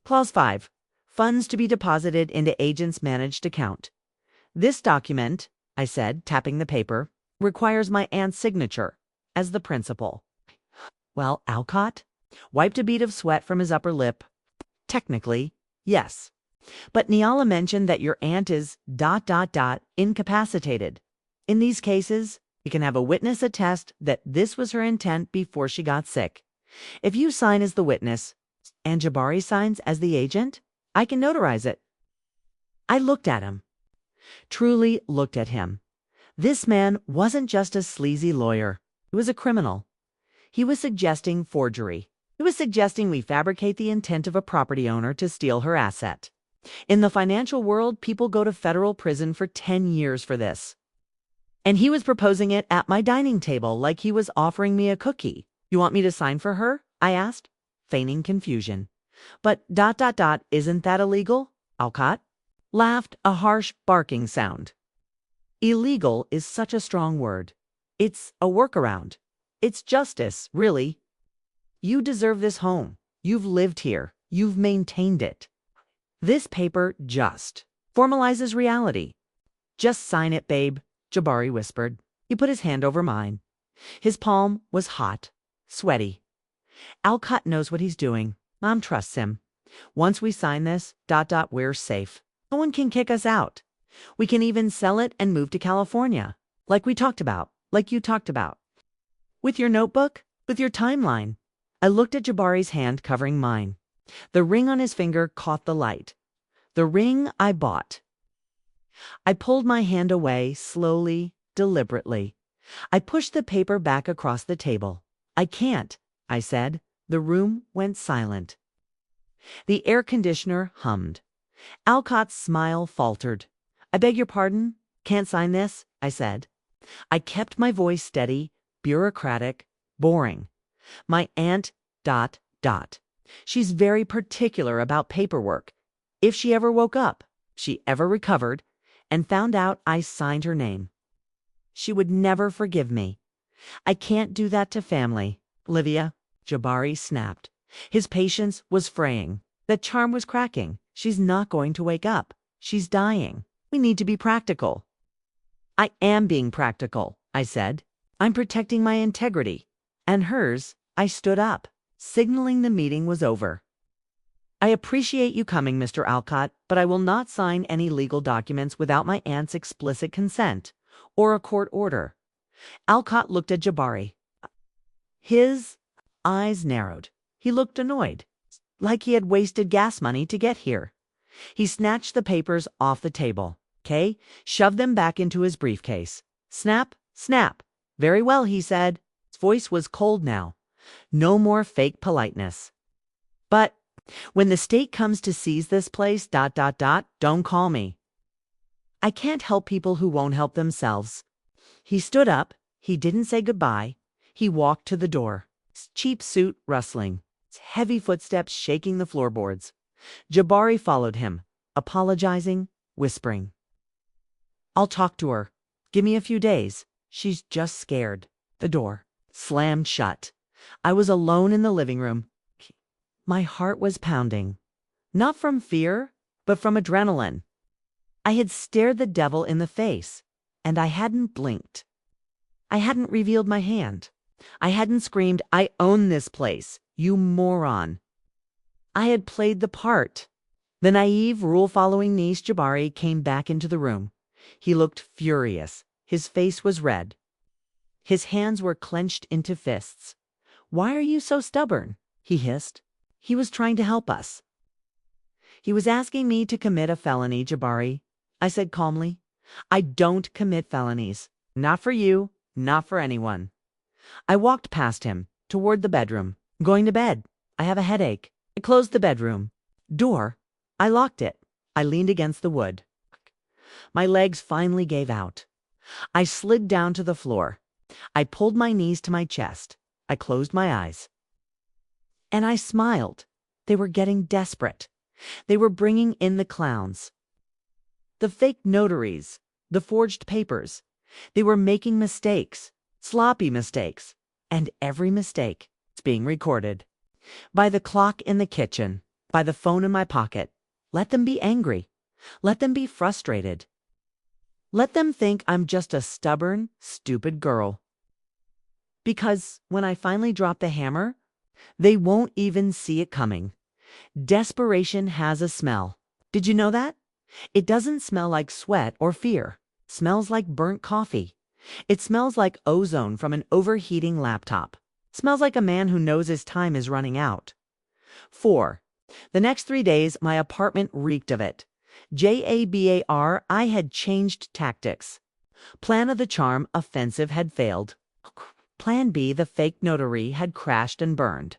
Clause 5, funds to be deposited into agent's managed account. This document, I said, tapping the paper, requires my aunt's signature as the principal. Well, Alcott wiped a bead of sweat from his upper lip. Technically, yes. But Neola mentioned that your aunt is incapacitated. In these cases, you can have a witness attest that this was her intent before she got sick. If you sign as the witness, and Jabari signs as the agent, I can notarize it. I looked at him. Truly looked at him. This man wasn't just a sleazy lawyer. He was a criminal. He was suggesting forgery. He was suggesting we fabricate the intent of a property owner to steal her asset. In the financial world, people go to federal prison for 10 years for this. And he was proposing it at my dining table like he was offering me a cookie. You want me to sign for her? I asked, feigning confusion. But isn't that illegal? Alcott laughed, a harsh barking sound. Illegal is such a strong word. It's a workaround. It's justice, really. You deserve this home. You've lived here. You've maintained it. This paper just formalizes reality. Just sign it, babe, Jabari whispered. He put his hand over mine. His palm was hot, sweaty. Alcott knows what he's doing. Mom trusts him. Once we sign this, we're safe. No one can kick us out. We can even sell it and move to California. Like we talked about. Like you talked about. With your notebook? With your timeline. I looked at Jabari's hand covering mine. The ring on his finger caught the light. The ring I bought. I pulled my hand away, slowly, deliberately. I pushed the paper back across the table. I can't, I said. The room went silent. The air conditioner hummed. Alcott's smile faltered. I beg your pardon? Can't sign this? I said. I kept my voice steady, bureaucratic, boring. My aunt, ... She's very particular about paperwork. If she ever woke up, she ever recovered, and found out I signed her name, she would never forgive me. I can't do that to family. Olivia, Jabari snapped. His patience was fraying. The charm was cracking. She's not going to wake up. She's dying. We need to be practical. I am being practical, I said. I'm protecting my integrity. And hers. I stood up, signaling the meeting was over. I appreciate you coming, Mr. Alcott, but I will not sign any legal documents without my aunt's explicit consent or a court order. Alcott looked at Jabari. His eyes narrowed. He looked annoyed, like he had wasted gas money to get here. He snatched the papers off the table. Kay shoved them back into his briefcase. Snap, snap. Very well, he said. His voice was cold now. No more fake politeness. But when the state comes to seize this place, don't call me. I can't help people who won't help themselves. He stood up. He didn't say goodbye. He walked to the door, his cheap suit rustling, his heavy footsteps shaking the floorboards. Jabari followed him, apologizing, whispering. I'll talk to her. Give me a few days. She's just scared. The door slammed shut. I was alone in the living room. My heart was pounding. Not from fear, but from adrenaline. I had stared the devil in the face, and I hadn't blinked. I hadn't revealed my hand. I hadn't screamed, I own this place, you moron. I had played the part. The naive, rule-following niece Jabari came back into the room. He looked furious. His face was red. His hands were clenched into fists. Why are you so stubborn? He hissed. He was trying to help us. He was asking me to commit a felony, Jabari. I said calmly. I don't commit felonies. Not for you, not for anyone. I walked past him, toward the bedroom. I'm going to bed. I have a headache. I closed the bedroom door. I locked it. I leaned against the wood. My legs finally gave out. I slid down to the floor. I pulled my knees to my chest. I closed my eyes. And I smiled. They were getting desperate. They were bringing in the clowns. The fake notaries. The forged papers. They were making mistakes. Sloppy mistakes. And every mistake is being recorded. By the clock in the kitchen. By the phone in my pocket. Let them be angry. Let them be frustrated. Let them think I'm just a stubborn, stupid girl. Because when I finally drop the hammer, they won't even see it coming. Desperation has a smell. Did you know that? It doesn't smell like sweat or fear. It smells like burnt coffee. It smells like ozone from an overheating laptop. It smells like a man who knows his time is running out. 4. The next 3 days, my apartment reeked of it. JABAR, I had changed tactics. Plan of the charm offensive had failed. Plan B, the fake notary, had crashed and burned.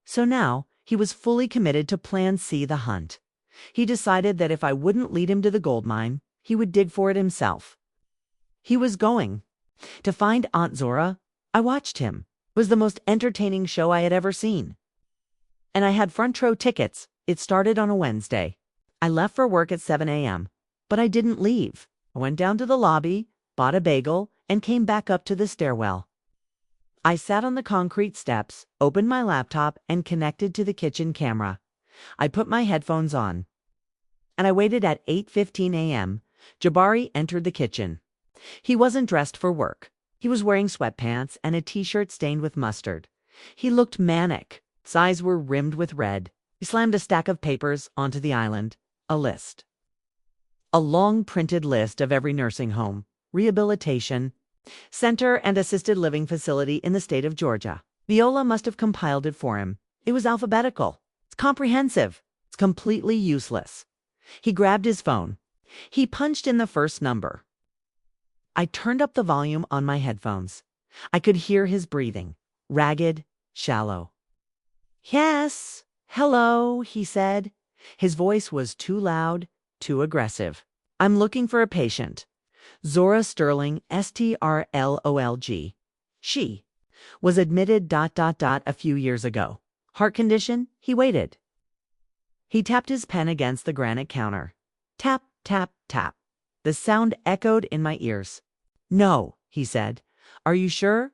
So now, he was fully committed to Plan C, the hunt. He decided that if I wouldn't lead him to the gold mine, he would dig for it himself. He was going. To find Aunt Zora, I watched him. It was the most entertaining show I had ever seen. And I had front row tickets. It started on a Wednesday. I left for work at 7 a.m., but I didn't leave. I went down to the lobby, bought a bagel, and came back up to the stairwell. I sat on the concrete steps, opened my laptop, and connected to the kitchen camera. I put my headphones on. And I waited at 8:15 a.m. Jabari entered the kitchen. He wasn't dressed for work. He was wearing sweatpants and a t-shirt stained with mustard. He looked manic. His eyes were rimmed with red. He slammed a stack of papers onto the island. A list. A long printed list of every nursing home, rehabilitation center, and assisted living facility in the state of Georgia. Viola must have compiled it for him. It was alphabetical. It's comprehensive. It's completely useless. He grabbed his phone. He punched in the first number. I turned up the volume on my headphones. I could hear his breathing, ragged, shallow. "Yes, hello," he said. His voice was too loud, too aggressive. "I'm looking for a patient. Zora Sterling, Strlolg. She was admitted ... a few years ago. Heart condition." He waited. He tapped his pen against the granite counter. Tap, tap, tap. The sound echoed in my ears. "No," he said. "Are you sure?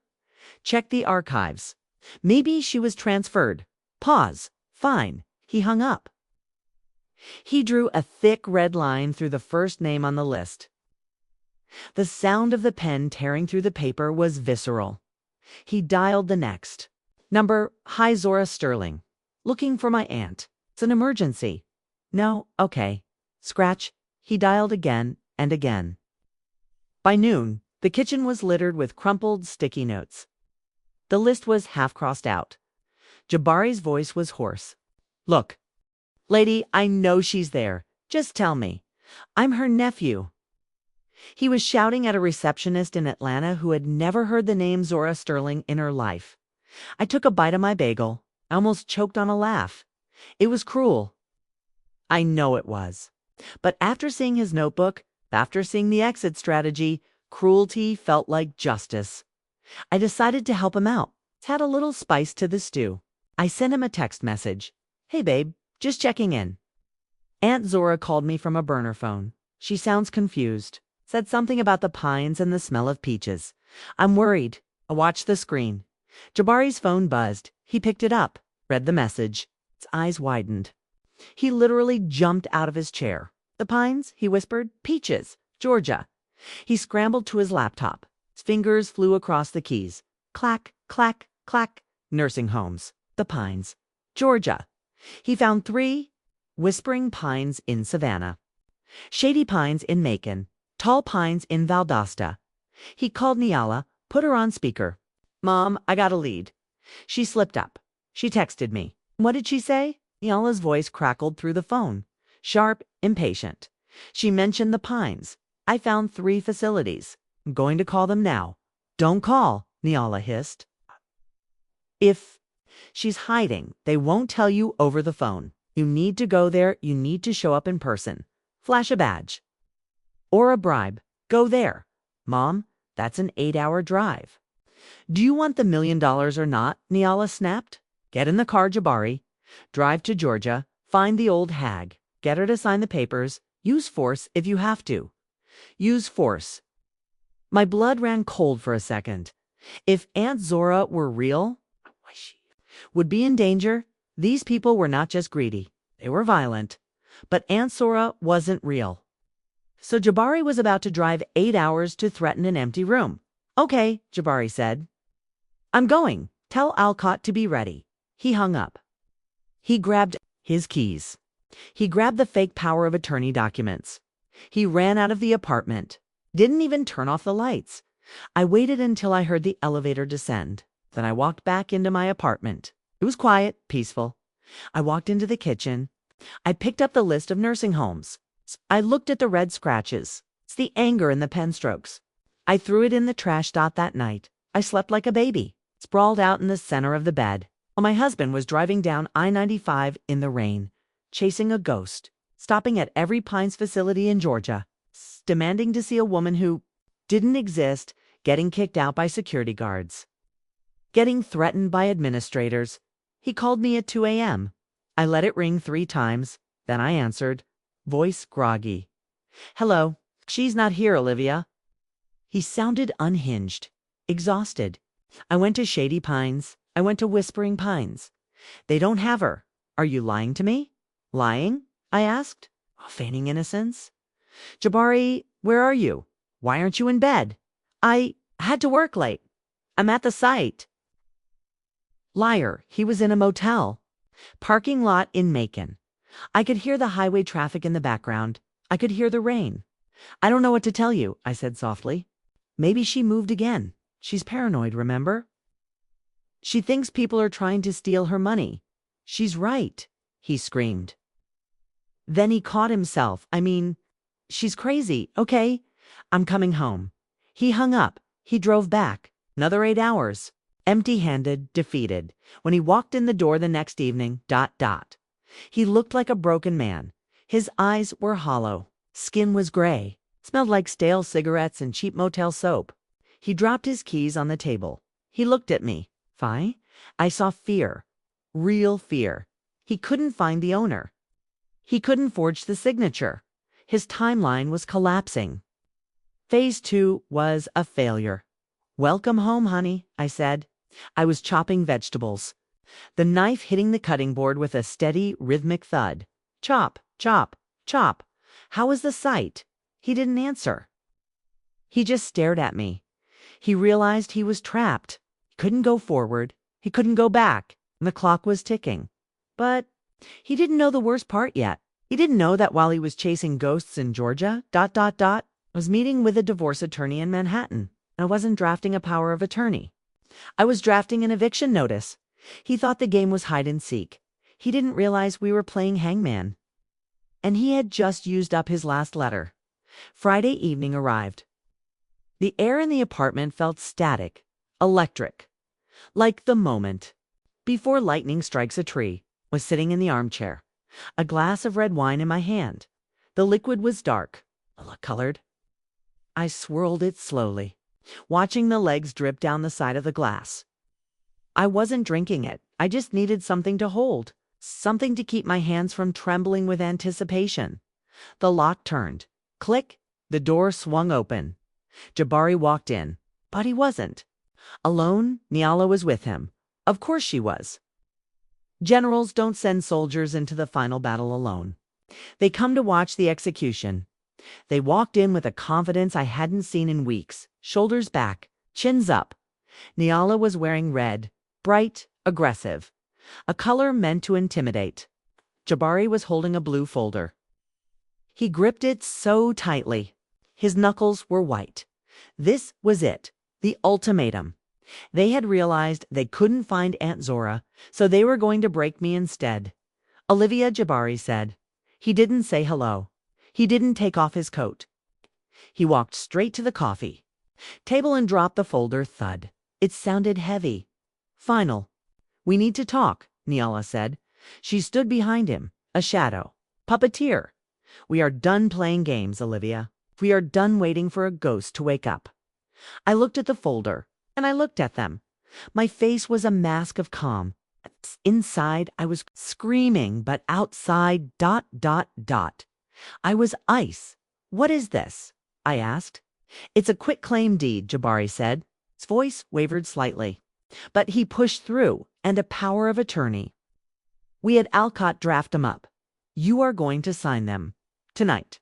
Check the archives. Maybe she was transferred." Pause. "Fine." He hung up. He drew a thick red line through the first name on the list. The sound of the pen tearing through the paper was visceral. He dialed the next number. "Hi, Zora Sterling. Looking for my aunt. It's an emergency." "No, okay." Scratch. He dialed again and again. By noon, the kitchen was littered with crumpled sticky notes. The list was half crossed out. Jabari's voice was hoarse. "Look, lady, I know she's there. Just tell me. I'm her nephew." He was shouting at a receptionist in Atlanta who had never heard the name Zora Sterling in her life. I took a bite of my bagel. I almost choked on a laugh. It was cruel. I know it was. But after seeing his notebook, after seeing the exit strategy, cruelty felt like justice. I decided to help him out. It had a little spice to the stew. I sent him a text message. "Hey babe, just checking in. Aunt Zora called me from a burner phone. She sounds confused. Said something about the pines and the smell of peaches. I'm worried." I watched the screen. Jabari's phone buzzed. He picked it up, read the message. His eyes widened. He literally jumped out of his chair. "The pines?" he whispered. "Peaches, Georgia." He scrambled to his laptop. His fingers flew across the keys. Clack, clack, clack. Nursing homes. The pines. Georgia. He found 3 whispering pines in Savannah, shady pines in Macon, tall pines in Valdosta. He called Niala, put her on speaker. "Mom, I got a lead." She slipped up. She texted me. "What did she say?" Niala's voice crackled through the phone. Sharp, impatient. She mentioned the pines. "I found 3 facilities. I'm going to call them now." "Don't call," Niala hissed. "If she's hiding, they won't tell you over the phone. You need to go there. You need to show up in person. Flash a badge. Or a bribe. Go there." "Mom, that's an 8-hour drive." "Do you want the $1 million or not?" Niala snapped. "Get in the car, Jabari. Drive to Georgia. Find the old hag. Get her to sign the papers. Use force if you have to. Use force." My blood ran cold for a second. If Aunt Zora were real, would be in danger, these people were not just greedy. They were violent. But Aunt Zora wasn't real. So Jabari was about to drive 8 hours to threaten an empty room. "Okay," Jabari said. "I'm going. Tell Alcott to be ready." He hung up. He grabbed his keys. He grabbed the fake power of attorney documents. He ran out of the apartment. Didn't even turn off the lights. I waited until I heard the elevator descend. Then I walked back into my apartment. It was quiet, peaceful. I walked into the kitchen. I picked up the list of nursing homes. I looked at the red scratches. It's the anger in the pen strokes. I threw it in the trash that night. I slept like a baby, sprawled out in the center of the bed, while my husband was driving down I-95 in the rain, chasing a ghost, stopping at every Pines facility in Georgia, demanding to see a woman who didn't exist, getting kicked out by security guards, getting threatened by administrators. He called me at 2 a.m. I let it ring 3 times. Then I answered, voice groggy. "Hello. She's not here, Olivia." He sounded unhinged, exhausted. I went to Shady Pines. I went to Whispering Pines. "They don't have her. Are you lying to me?" "Lying?" I asked, feigning innocence. "Jabari, where are you? Why aren't you in bed?" "I had to work late. I'm at the site." Liar, he was in a motel. Parking lot in Macon. I could hear the highway traffic in the background. I could hear the rain. I don't know what to tell you, I said softly. Maybe she moved again. She's paranoid, remember? She thinks people are trying to steal her money. She's right, he screamed. Then he caught himself. She's crazy, okay? I'm coming home. He hung up. He drove back. Another 8 hours. Empty-handed, defeated. When he walked in the door the next evening, ... He looked like a broken man. His eyes were hollow. Skin was gray. Smelled like stale cigarettes and cheap motel soap. He dropped his keys on the table. He looked at me. Fi? I saw fear. Real fear. He couldn't find the owner. He couldn't forge the signature. His timeline was collapsing. Phase 2 was a failure. Welcome home, honey, I said. I was chopping vegetables. The knife hitting the cutting board with a steady, rhythmic thud. Chop, chop, chop. How was the sight? He didn't answer. He just stared at me. He realized he was trapped. He couldn't go forward. He couldn't go back. The clock was ticking. But he didn't know the worst part yet. He didn't know that while he was chasing ghosts in Georgia, ... I was meeting with a divorce attorney in Manhattan. And I wasn't drafting a power of attorney. I was drafting an eviction notice. He thought the game was hide and seek. He didn't realize we were playing hangman. And he had just used up his last letter. Friday evening arrived. The air in the apartment felt static, electric. Like the moment. Before lightning strikes a tree, was sitting in the armchair. A glass of red wine in my hand. The liquid was dark, colored. I swirled it slowly, watching the legs drip down the side of the glass. I wasn't drinking it. I just needed something to hold, something to keep my hands from trembling with anticipation. The lock turned. Click. The door swung open. Jabari walked in, but he wasn't. Alone, Niala was with him. Of course she was. Generals don't send soldiers into the final battle alone. They come to watch the execution. They walked in with a confidence I hadn't seen in weeks, shoulders back, chins up. Niala was wearing red, bright, aggressive, a color meant to intimidate. Jabari was holding a blue folder. He gripped it so tightly. His knuckles were white. This was it, the ultimatum. They had realized they couldn't find Aunt Zora, so they were going to break me instead. Olivia, Jabari said. He didn't say hello. He didn't take off his coat. He walked straight to the coffee table and dropped the folder. Thud. It sounded heavy. Final. We need to talk, Niala said. She stood behind him, a shadow. Puppeteer. We are done playing games, Olivia. We are done waiting for a ghost to wake up. I looked at the folder, and I looked at them. My face was a mask of calm. Inside, I was screaming, but outside, ... I was ice. What is this? I asked. It's a quitclaim deed, Jabari said. His voice wavered slightly. But he pushed through, and a power of attorney. We had Alcott draft them up. You are going to sign them. Tonight.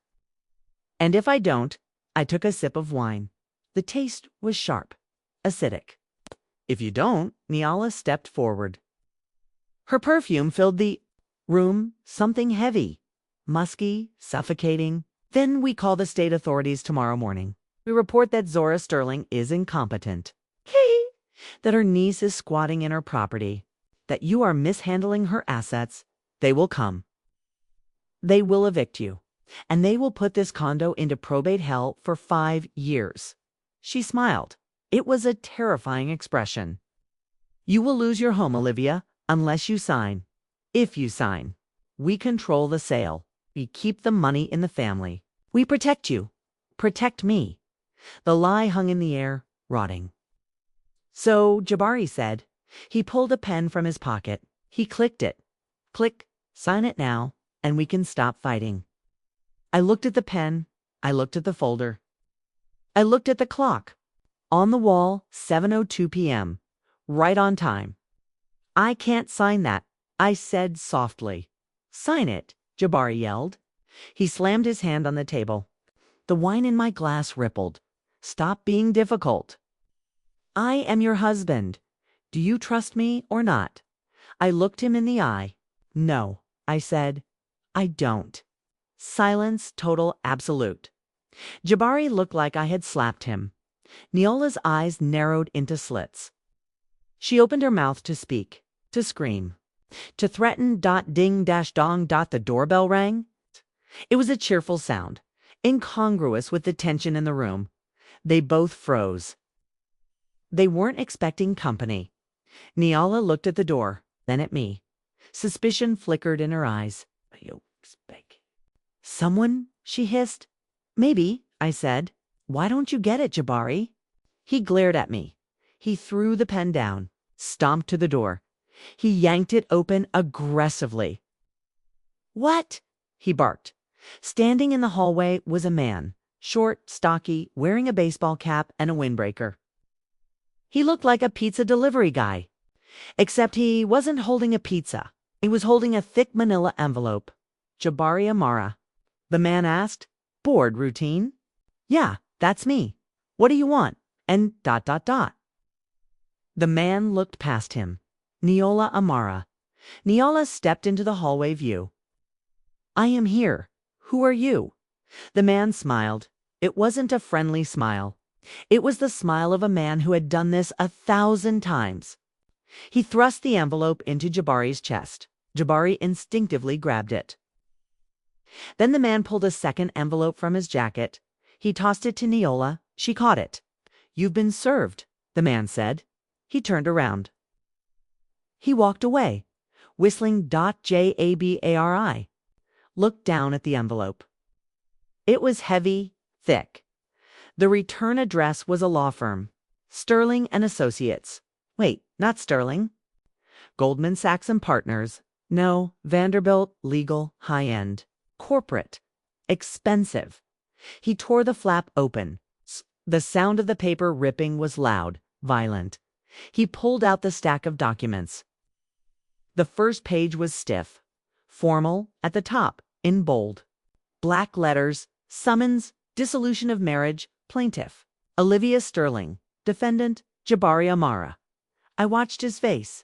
And if I don't, I took a sip of wine. The taste was sharp, acidic. If you don't, Niala stepped forward. Her perfume filled the room, something heavy, musky, suffocating. Then we call the state authorities tomorrow morning. We report that Zora Sterling is incompetent. That her niece is squatting in her property. That you are mishandling her assets. They will come. They will evict you. And they will put this condo into probate hell for 5 years. She smiled. It was a terrifying expression. You will lose your home, Olivia, unless you sign. If you sign. We control the sale. We keep the money in the family. We protect you. Protect me. The lie hung in the air, rotting. So, Jabari said. He pulled a pen from his pocket. He clicked it. Click. Sign it now, and we can stop fighting. I looked at the pen. I looked at the folder. I looked at the clock. On the wall, 7:02 p.m. Right on time. I can't sign that, I said softly. Sign it, Jabari yelled. He slammed his hand on the table. The wine in my glass rippled. Stop being difficult. I am your husband. Do you trust me or not? I looked him in the eye. No, I said. I don't. Silence, total, absolute. Jabari looked like I had slapped him. Neola's eyes narrowed into slits. She opened her mouth to speak, to scream, to threaten. Ding dash dong. The doorbell rang. It was a cheerful sound, incongruous with the tension in the room. They both froze. They weren't expecting company. Neola looked at the door, then at me. Suspicion flickered in her eyes. Someone? She hissed. Maybe, I said. Why don't you get it, Jabari? He glared at me. He threw the pen down, stomped to the door. He yanked it open aggressively. What? He barked. Standing in the hallway was a man, short, stocky, wearing a baseball cap and a windbreaker. He looked like a pizza delivery guy, except he wasn't holding a pizza. He was holding a thick manila envelope. Jabari Amara. The man asked. Board routine? Yeah, that's me. What do you want? And ... The man looked past him. Neola Amara. Neola stepped into the hallway view. I am here. Who are you? The man smiled. It wasn't a friendly smile. It was the smile of a man who had done this 1,000 times. He thrust the envelope into Jabari's chest. Jabari instinctively grabbed it. Then the man pulled a second envelope from his jacket. He tossed it to Neola. She caught it. You've been served, the man said. He turned around. He walked away, whistling Jabari. Looked down at the envelope. It was heavy, thick. The return address was a law firm. Sterling and Associates. Wait, not Sterling. Goldman Sachs and Partners. No, Vanderbilt, legal, high-end. Corporate. Expensive. He tore the flap open. The sound of the paper ripping was loud, violent. He pulled out the stack of documents. The first page was stiff, formal, at the top, in bold. Black letters, summons, dissolution of marriage, plaintiff. Olivia Sterling, defendant, Jabari Amara. I watched his face.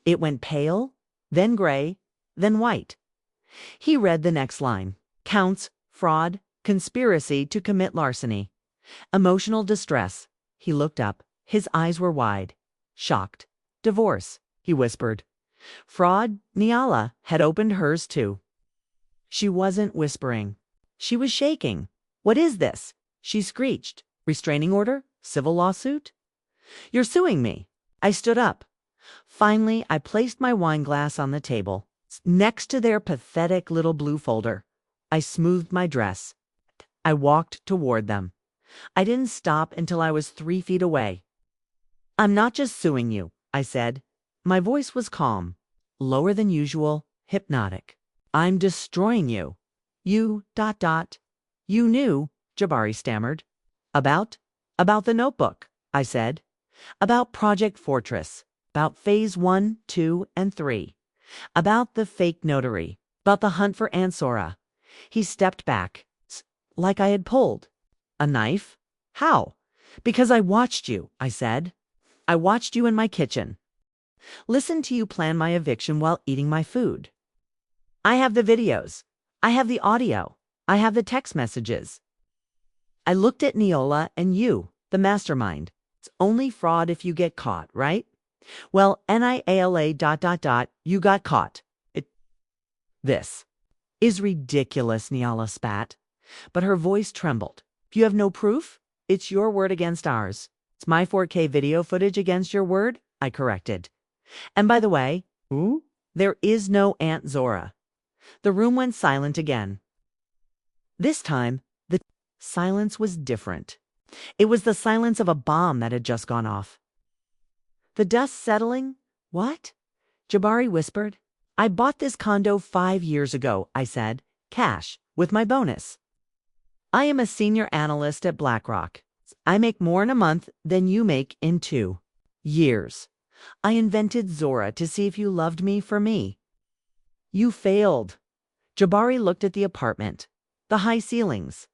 It went pale, then gray, then white. He read the next line. Counts, fraud, conspiracy to commit larceny. Emotional distress. He looked up. His eyes were wide. Shocked. Divorce, he whispered. Fraud, Neola had opened hers too. She wasn't whispering. She was shaking. What is this? She screeched. Restraining order? Civil lawsuit? You're suing me. I stood up. Finally, I placed my wine glass on the table, next to their pathetic little blue folder. I smoothed my dress. I walked toward them. I didn't stop until I was 3 feet away. I'm not just suing you, I said. My voice was calm, lower than usual, hypnotic. I'm destroying you. You ... You knew, Jabari stammered. About the notebook, I said. About Project Fortress. About Phase 1, 2, and 3. About the fake notary. About the hunt for Zora. He stepped back, like I had pulled. A knife? How? Because I watched you, I said. I watched you in my kitchen. Listened to you plan my eviction while eating my food. I have the videos. I have the audio. I have the text messages. I looked at Neola and you, the mastermind. It's only fraud if you get caught, right? Well, NIALA ... You got caught. This is ridiculous, Neola spat. But her voice trembled. You have no proof? It's your word against ours. It's my 4K video footage against your word, I corrected. And by the way, there is no Aunt Zora. The room went silent again. This time, the silence was different. It was the silence of a bomb that had just gone off. The dust settling? What? Jabari whispered. I bought this condo 5 years ago, I said. Cash, with my bonus. I am a senior analyst at BlackRock. I make more in a month than you make in 2 years. I invented Zora to see if you loved me for me. You failed. Jabari looked at the apartment, the high ceilings,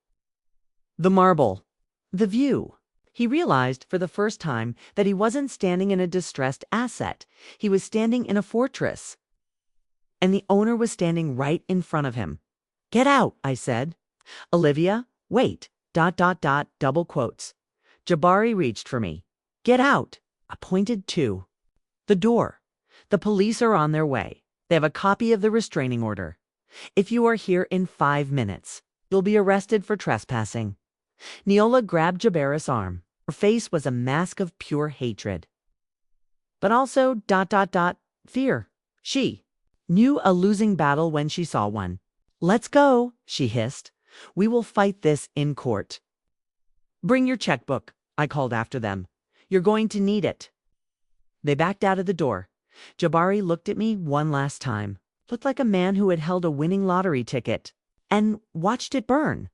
the marble, the view. He realized for the first time that he wasn't standing in a distressed asset. He was standing in a fortress. And the owner was standing right in front of him. "Get out," I said. "Olivia, wait, ... double quotes. Jabari reached for me. "Get out." I pointed to the door. "The police are on their way. They have a copy of the restraining order. If you are here in 5 minutes, you'll be arrested for trespassing." Neola grabbed Jabari's arm. Her face was a mask of pure hatred. But also ... fear. She knew a losing battle when she saw one. "Let's go," she hissed. "We will fight this in court." "Bring your checkbook," I called after them. "You're going to need it." They backed out of the door. Jabari looked at me one last time. Looked like a man who had held a winning lottery ticket and watched it burn.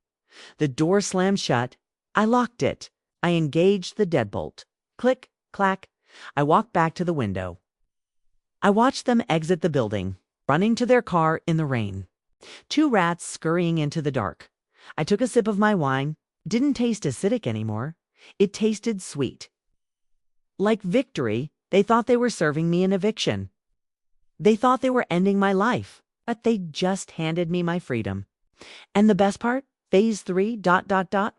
The door slammed shut. I locked it. I engaged the deadbolt. Click, clack. I walked back to the window. I watched them exit the building, running to their car in the rain. 2 rats scurrying into the dark. I took a sip of my wine. It didn't taste acidic anymore. It tasted sweet. Like victory, they thought they were serving me an eviction. They thought they were ending my life, but they just handed me my freedom. And the best part, phase 3 ...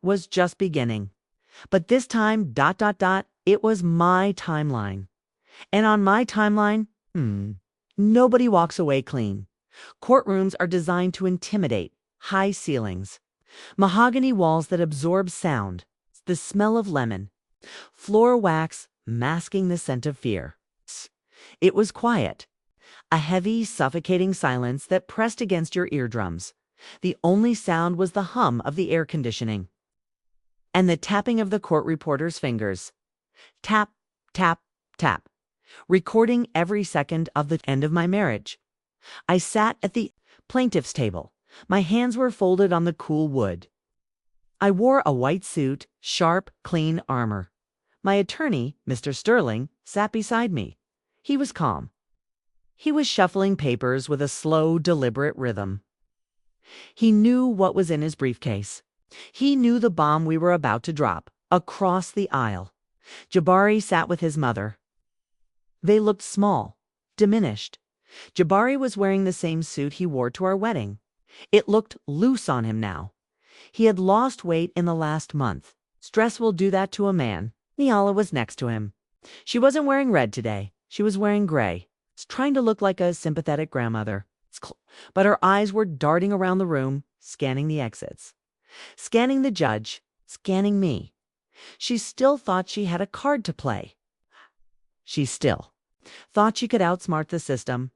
was just beginning. But this time ... it was my timeline. And on my timeline, nobody walks away clean. Courtrooms are designed to intimidate. High ceilings. Mahogany walls that absorb sound. The smell of lemon. Floor wax masking the scent of fear. It was quiet. A heavy, suffocating silence that pressed against your eardrums. The only sound was the hum of the air conditioning. And the tapping of the court reporter's fingers. Tap, tap, tap. Recording every second of the end of my marriage. I sat at the plaintiff's table. My hands were folded on the cool wood. I wore a white suit, sharp, clean armor. My attorney, Mr. Sterling, sat beside me. He was calm. He was shuffling papers with a slow, deliberate rhythm. He knew what was in his briefcase. He knew the bomb we were about to drop, across the aisle. Jabari sat with his mother. They looked small, diminished. Jabari was wearing the same suit he wore to our wedding. It looked loose on him now. He had lost weight in the last month. Stress will do that to a man. Neola was next to him. She wasn't wearing red today. She was wearing gray, trying to look like a sympathetic grandmother. But her eyes were darting around the room, scanning the exits. Scanning the judge, scanning me. She still thought she had a card to play. She still thought she could outsmart the system.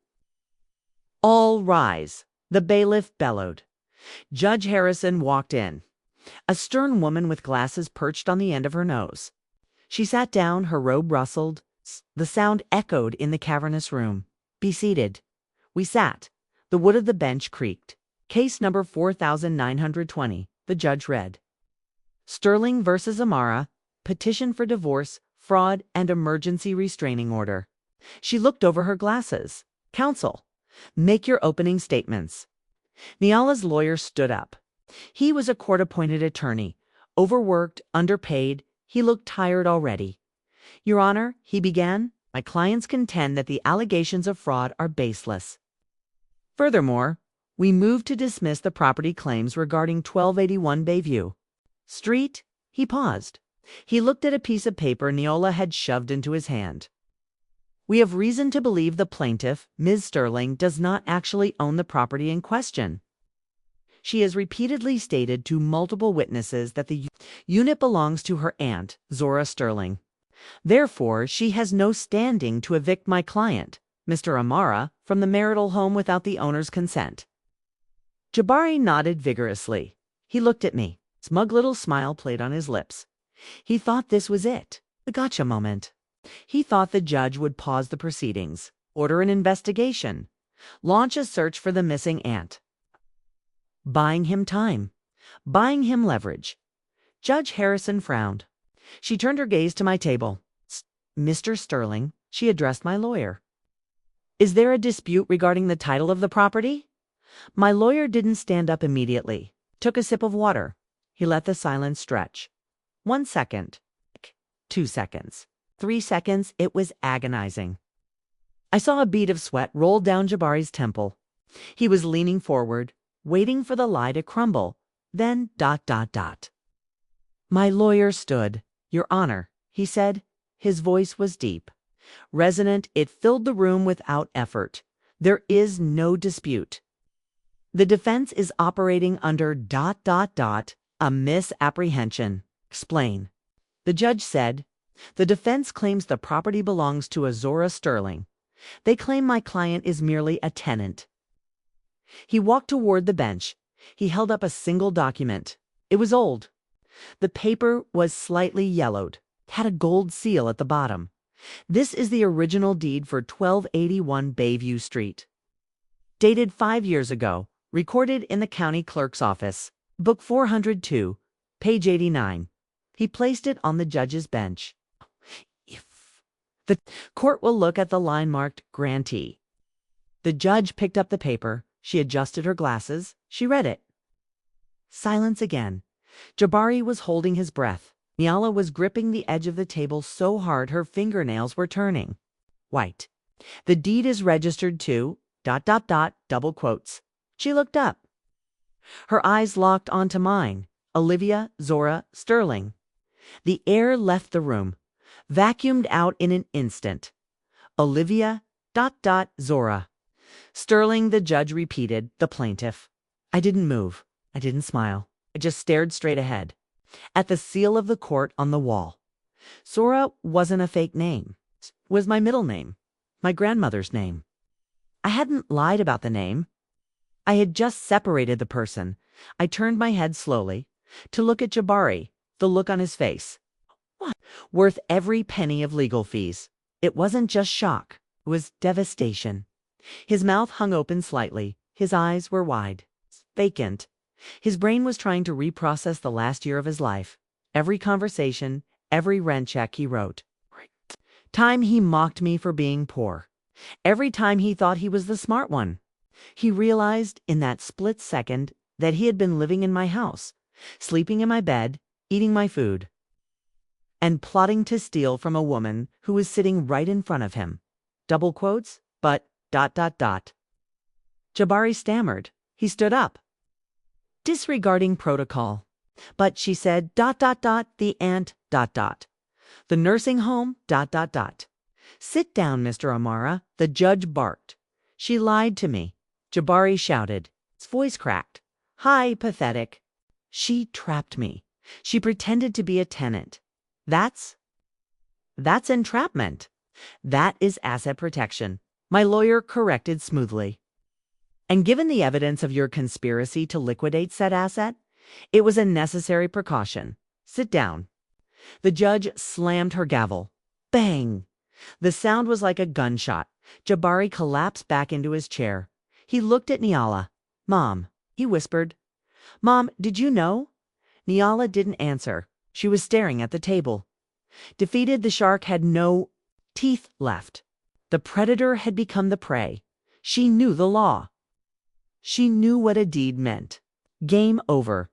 "All rise," the bailiff bellowed. Judge Harrison walked in. A stern woman with glasses perched on the end of her nose. She sat down, her robe rustled. The sound echoed in the cavernous room. "Be seated." We sat. The wood of the bench creaked. "Case number 4920, the judge read. Sterling versus Amara, petition for divorce, fraud, and emergency restraining order." She looked over her glasses. "Counsel, make your opening statements." Neola's lawyer stood up. He was a court-appointed attorney, overworked, underpaid. He looked tired already. "Your Honor," he began, "my clients contend that the allegations of fraud are baseless. Furthermore, we move to dismiss the property claims regarding 1281 Bayview Street." He paused. He looked at a piece of paper Neola had shoved into his hand. "We have reason to believe the plaintiff, Ms. Sterling, does not actually own the property in question. She has repeatedly stated to multiple witnesses that the unit belongs to her aunt, Zora Sterling. Therefore, she has no standing to evict my client, Mr. Amara, from the marital home without the owner's consent." Jabari nodded vigorously. He looked at me. A smug little smile played on his lips. He thought this was it, the gotcha moment. He thought the judge would pause the proceedings, order an investigation, launch a search for the missing aunt. Buying him time, buying him leverage. Judge Harrison frowned. She turned her gaze to my table. "Mr. Sterling," she addressed my lawyer. "Is there a dispute regarding the title of the property?" My lawyer didn't stand up immediately. Took a sip of water. He let the silence stretch. "1 second. 2 seconds. 3 seconds, it was agonizing. I saw a bead of sweat roll down Jabari's temple. He was leaning forward, waiting for the lie to crumble. Then ... My lawyer stood. "Your Honor," he said. His voice was deep. Resonant, it filled the room without effort. "There is no dispute. The defense is operating under ... a misapprehension." "Explain." The judge said, "The defense claims the property belongs to a Zora Sterling. They claim my client is merely a tenant." He walked toward the bench. He held up a single document. It was old. The paper was slightly yellowed, had a gold seal at the bottom. "This is the original deed for 1281 Bayview Street. Dated 5 years ago, recorded in the county clerk's office. Book 402, page 89. He placed it on the judge's bench. "If the court will look at the line marked grantee." The judge picked up the paper. She adjusted her glasses. She read it. Silence again. Jabari was holding his breath. Niala was gripping the edge of the table so hard her fingernails were turning white. "The deed is registered to ... double quotes." She looked up. Her eyes locked onto mine. "Olivia Zora Sterling." The air left the room, vacuumed out in an instant. "Olivia ... Zora Sterling," the judge repeated, "the plaintiff." I didn't move. I didn't smile. I just stared straight ahead, at the seal of the court on the wall. Zora wasn't a fake name. It was my middle name, my grandmother's name. I hadn't lied about the name. I had just separated the person. I turned my head slowly to look at Jabari, the look on his face. What? Worth every penny of legal fees. It wasn't just shock. It was devastation. His mouth hung open slightly. His eyes were wide, vacant. His brain was trying to reprocess the last year of his life. Every conversation, every rent check he wrote. Time he mocked me for being poor. Every time he thought he was the smart one. He realized in that split second that he had been living in my house, sleeping in my bed, eating my food, and plotting to steal from a woman who was sitting right in front of him. Double quotes, but ... Jabari stammered. He stood up, disregarding protocol. "But," she said, ... the aunt ... the nursing home ... "Sit down, Mr. Amara," the judge barked. "She lied to me." Jabari shouted. His voice cracked. "Hi, pathetic. She trapped me. She pretended to be a tenant. That's entrapment. That is asset protection," my lawyer corrected smoothly. "And given the evidence of your conspiracy to liquidate said asset, it was a necessary precaution. Sit down." The judge slammed her gavel. Bang! The sound was like a gunshot. Jabari collapsed back into his chair. He looked at Niala. "Mom," he whispered. "Mom, did you know?" Niala didn't answer. She was staring at the table. Defeated, the shark had no teeth left. The predator had become the prey. She knew the law. She knew what a deed meant. Game over.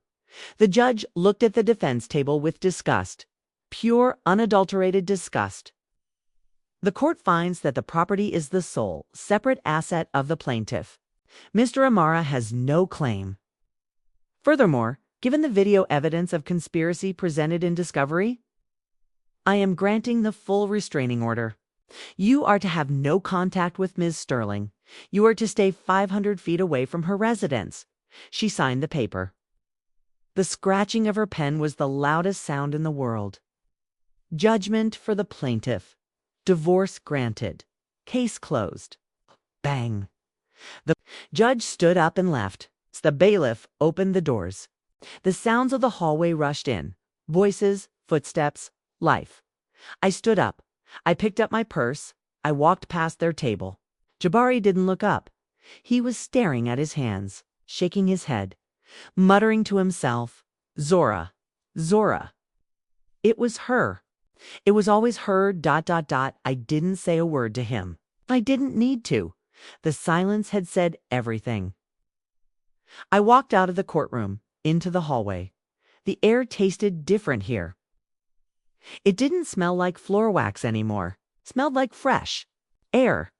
The judge looked at the defense table with disgust. Pure, unadulterated disgust. "The court finds that the property is the sole, separate asset of the plaintiff. Mr. Amara has no claim. Furthermore, given the video evidence of conspiracy presented in discovery, I am granting the full restraining order. You are to have no contact with Ms. Sterling. You are to stay 500 feet away from her residence." She signed the paper. The scratching of her pen was the loudest sound in the world. Judgment for the plaintiff. Divorce granted. Case closed. Bang. The judge stood up and left. The bailiff opened the doors. The sounds of the hallway rushed in. Voices, footsteps, life. I stood up. I picked up my purse. I walked past their table. Jabari didn't look up. He was staring at his hands, shaking his head, muttering to himself, "Zora, Zora." It was her. It was always her ... I didn't say a word to him. I didn't need to. The silence had said everything. I walked out of the courtroom, into the hallway. The air tasted different here. It didn't smell like floor wax anymore. It smelled like fresh air.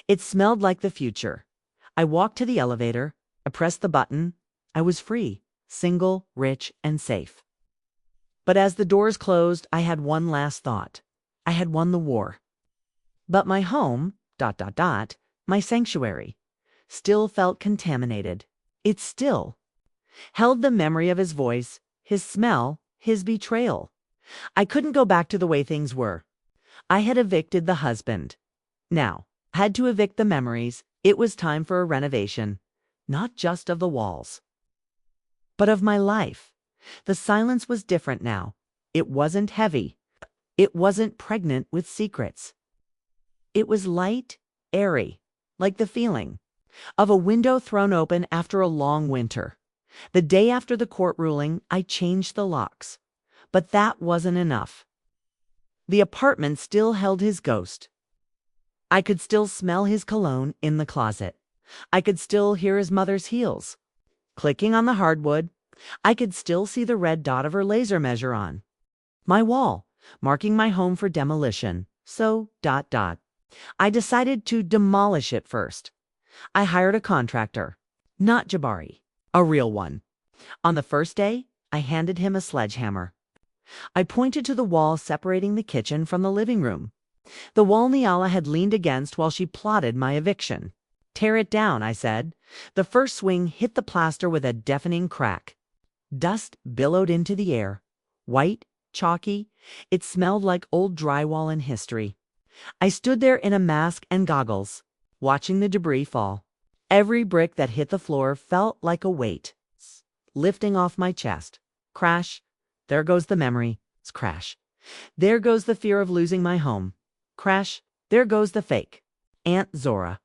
It smelled like the future. I walked to the elevator. I pressed the button. I was free, single, rich, and safe. But as the doors closed, I had one last thought. I had won the war. But my home, my sanctuary, still felt contaminated. It still held the memory of his voice, his smell, his betrayal. I couldn't go back to the way things were. I had evicted the husband. Now, I had to evict the memories. It was time for a renovation, not just of the walls, but of my life. The silence was different now. It wasn't heavy. It wasn't pregnant with secrets. It was light, airy, like the feeling of a window thrown open after a long winter. The day after the court ruling, I changed the locks. But that wasn't enough. The apartment still held his ghost. I could still smell his cologne in the closet. I could still hear his mother's heels clicking on the hardwood. I could still see the red dot of her laser measure on my wall, marking my home for demolition. So, I decided to demolish it first. I hired a contractor, not Jabari, a real one. On the first day, I handed him a sledgehammer. I pointed to the wall separating the kitchen from the living room, the wall Niala had leaned against while she plotted my eviction. "Tear it down," I said. The first swing hit the plaster with a deafening crack. Dust billowed into the air, white, chalky. It smelled like old drywall in history. I stood there in a mask and goggles, watching the debris fall. Every brick that hit the floor felt like a weight lifting off my chest. Crash. There goes the memory. Crash. There goes the fear of losing my home. Crash. There goes the fake Aunt Zora.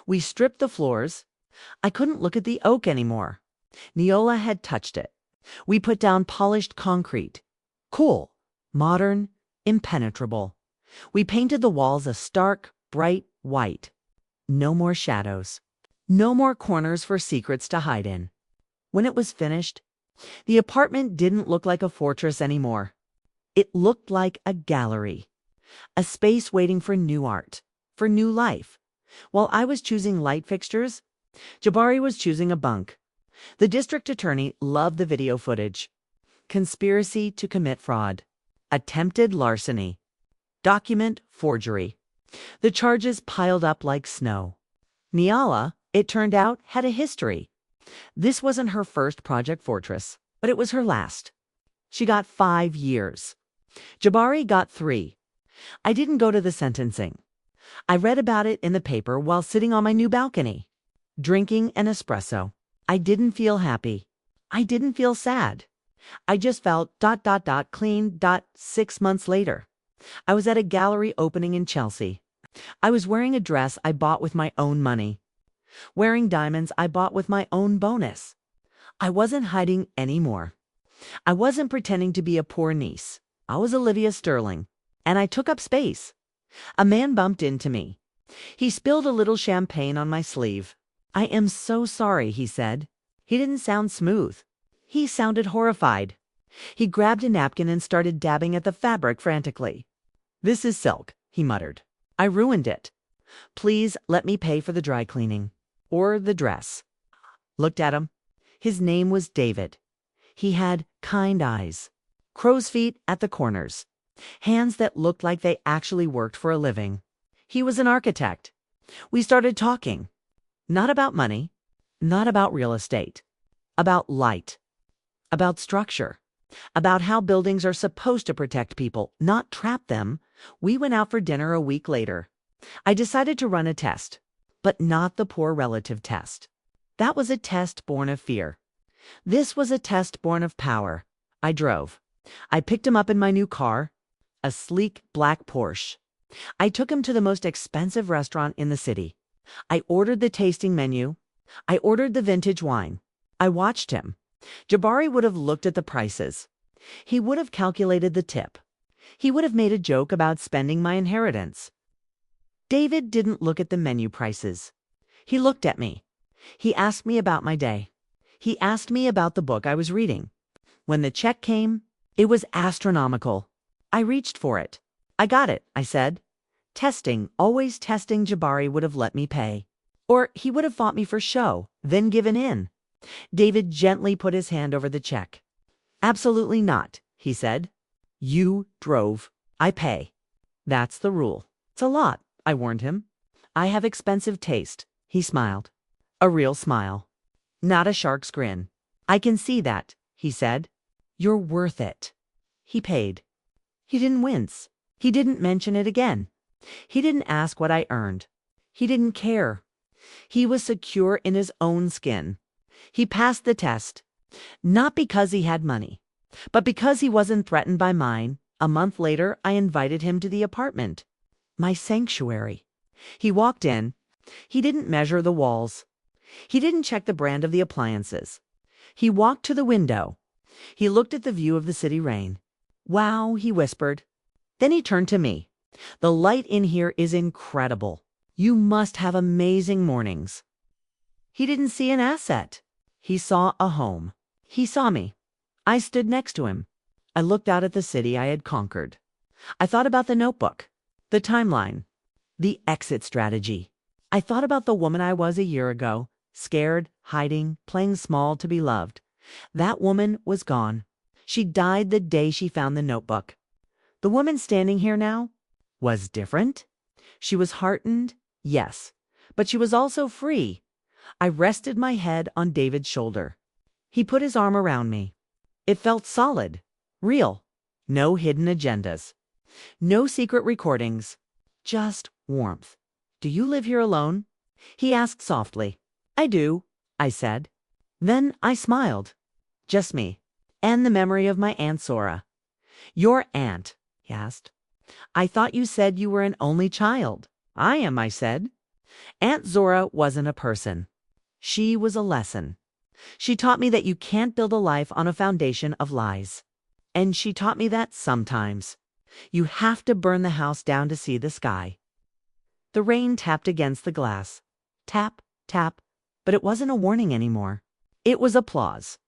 We stripped the floors. I couldn't look at the oak anymore. Neola had touched it. We put down polished concrete. Cool, modern, impenetrable. We painted the walls a stark, bright white. No more shadows. No more corners for secrets to hide in. When it was finished, the apartment didn't look like a fortress anymore. It looked like a gallery, a space waiting for new art, for new life. While I was choosing light fixtures, Jabari was choosing a bunk. The district attorney loved the video footage. Conspiracy to commit fraud, attempted larceny, document forgery. The charges piled up like snow. Niala, it turned out, had a history. This wasn't her first Project Fortress, but it was her last. She got 5 years. Jabari got 3. I didn't go to the sentencing. I read about it in the paper while sitting on my new balcony, drinking an espresso. I didn't feel happy. I didn't feel sad. I just felt clean. 6 months later, I was at a gallery opening in Chelsea. I was wearing a dress I bought with my own money, wearing diamonds I bought with my own bonus. I wasn't hiding anymore. I wasn't pretending to be a poor niece. I was Olivia Sterling, and I took up space. A man bumped into me. He spilled a little champagne on my sleeve. "I am so sorry," he said. He didn't sound smooth. He sounded horrified. He grabbed a napkin and started dabbing at the fabric frantically. "This is silk," he muttered. "I ruined it. Please let me pay for the dry cleaning. Or the dress." Looked at him. His name was David. He had kind eyes, crow's feet at the corners, hands that looked like they actually worked for a living. He was an architect. We started talking. Not about money, not about real estate, about light, about structure, about how buildings are supposed to protect people, not trap them. We went out for dinner a week later. I decided to run a test, but not the poor relative test. That was a test born of fear. This was a test born of power. I drove. I picked him up in my new car, a sleek black Porsche. I took him to the most expensive restaurant in the city. I ordered the tasting menu. I ordered the vintage wine. I watched him. Jabari would have looked at the prices. He would have calculated the tip. He would have made a joke about spending my inheritance. David didn't look at the menu prices. He looked at me. He asked me about my day. He asked me about the book I was reading. When the check came, it was astronomical. I reached for it. I got it, I said. Testing, always testing. Jabari would have let me pay. Or he would have fought me for show, then given in. David gently put his hand over the check. Absolutely not, he said. You drove. I pay. That's the rule. It's a lot, I warned him. I have expensive taste, he smiled. A real smile. Not a shark's grin. I can see that, he said. You're worth it. He paid. He didn't wince. He didn't mention it again. He didn't ask what I earned. He didn't care. He was secure in his own skin. He passed the test, not because he had money, but because he wasn't threatened by mine. A month later, I invited him to the apartment. My sanctuary. He walked in. He didn't measure the walls. He didn't check the brand of the appliances. He walked to the window. He looked at the view of the city rain. Wow, he whispered. Then he turned to me. The light in here is incredible. You must have amazing mornings. He didn't see an asset. He saw a home. He saw me. I stood next to him. I looked out at the city I had conquered. I thought about the notebook, the timeline, the exit strategy. I thought about the woman I was a year ago, scared, hiding, playing small to be loved. That woman was gone. She died the day she found the notebook. The woman standing here now was different. She was heartened, yes, but she was also free. I rested my head on David's shoulder. He put his arm around me. It felt solid, real. No hidden agendas. No secret recordings. Just warmth. Do you live here alone? He asked softly. I do, I said. Then I smiled. Just me. And the memory of my Aunt Zora. Your aunt, he asked. I thought you said you were an only child. I am, I said. Aunt Zora wasn't a person. She was a lesson. She taught me that you can't build a life on a foundation of lies. And she taught me that sometimes you have to burn the house down to see the sky. The rain tapped against the glass. Tap, tap, but it wasn't a warning anymore. It was applause.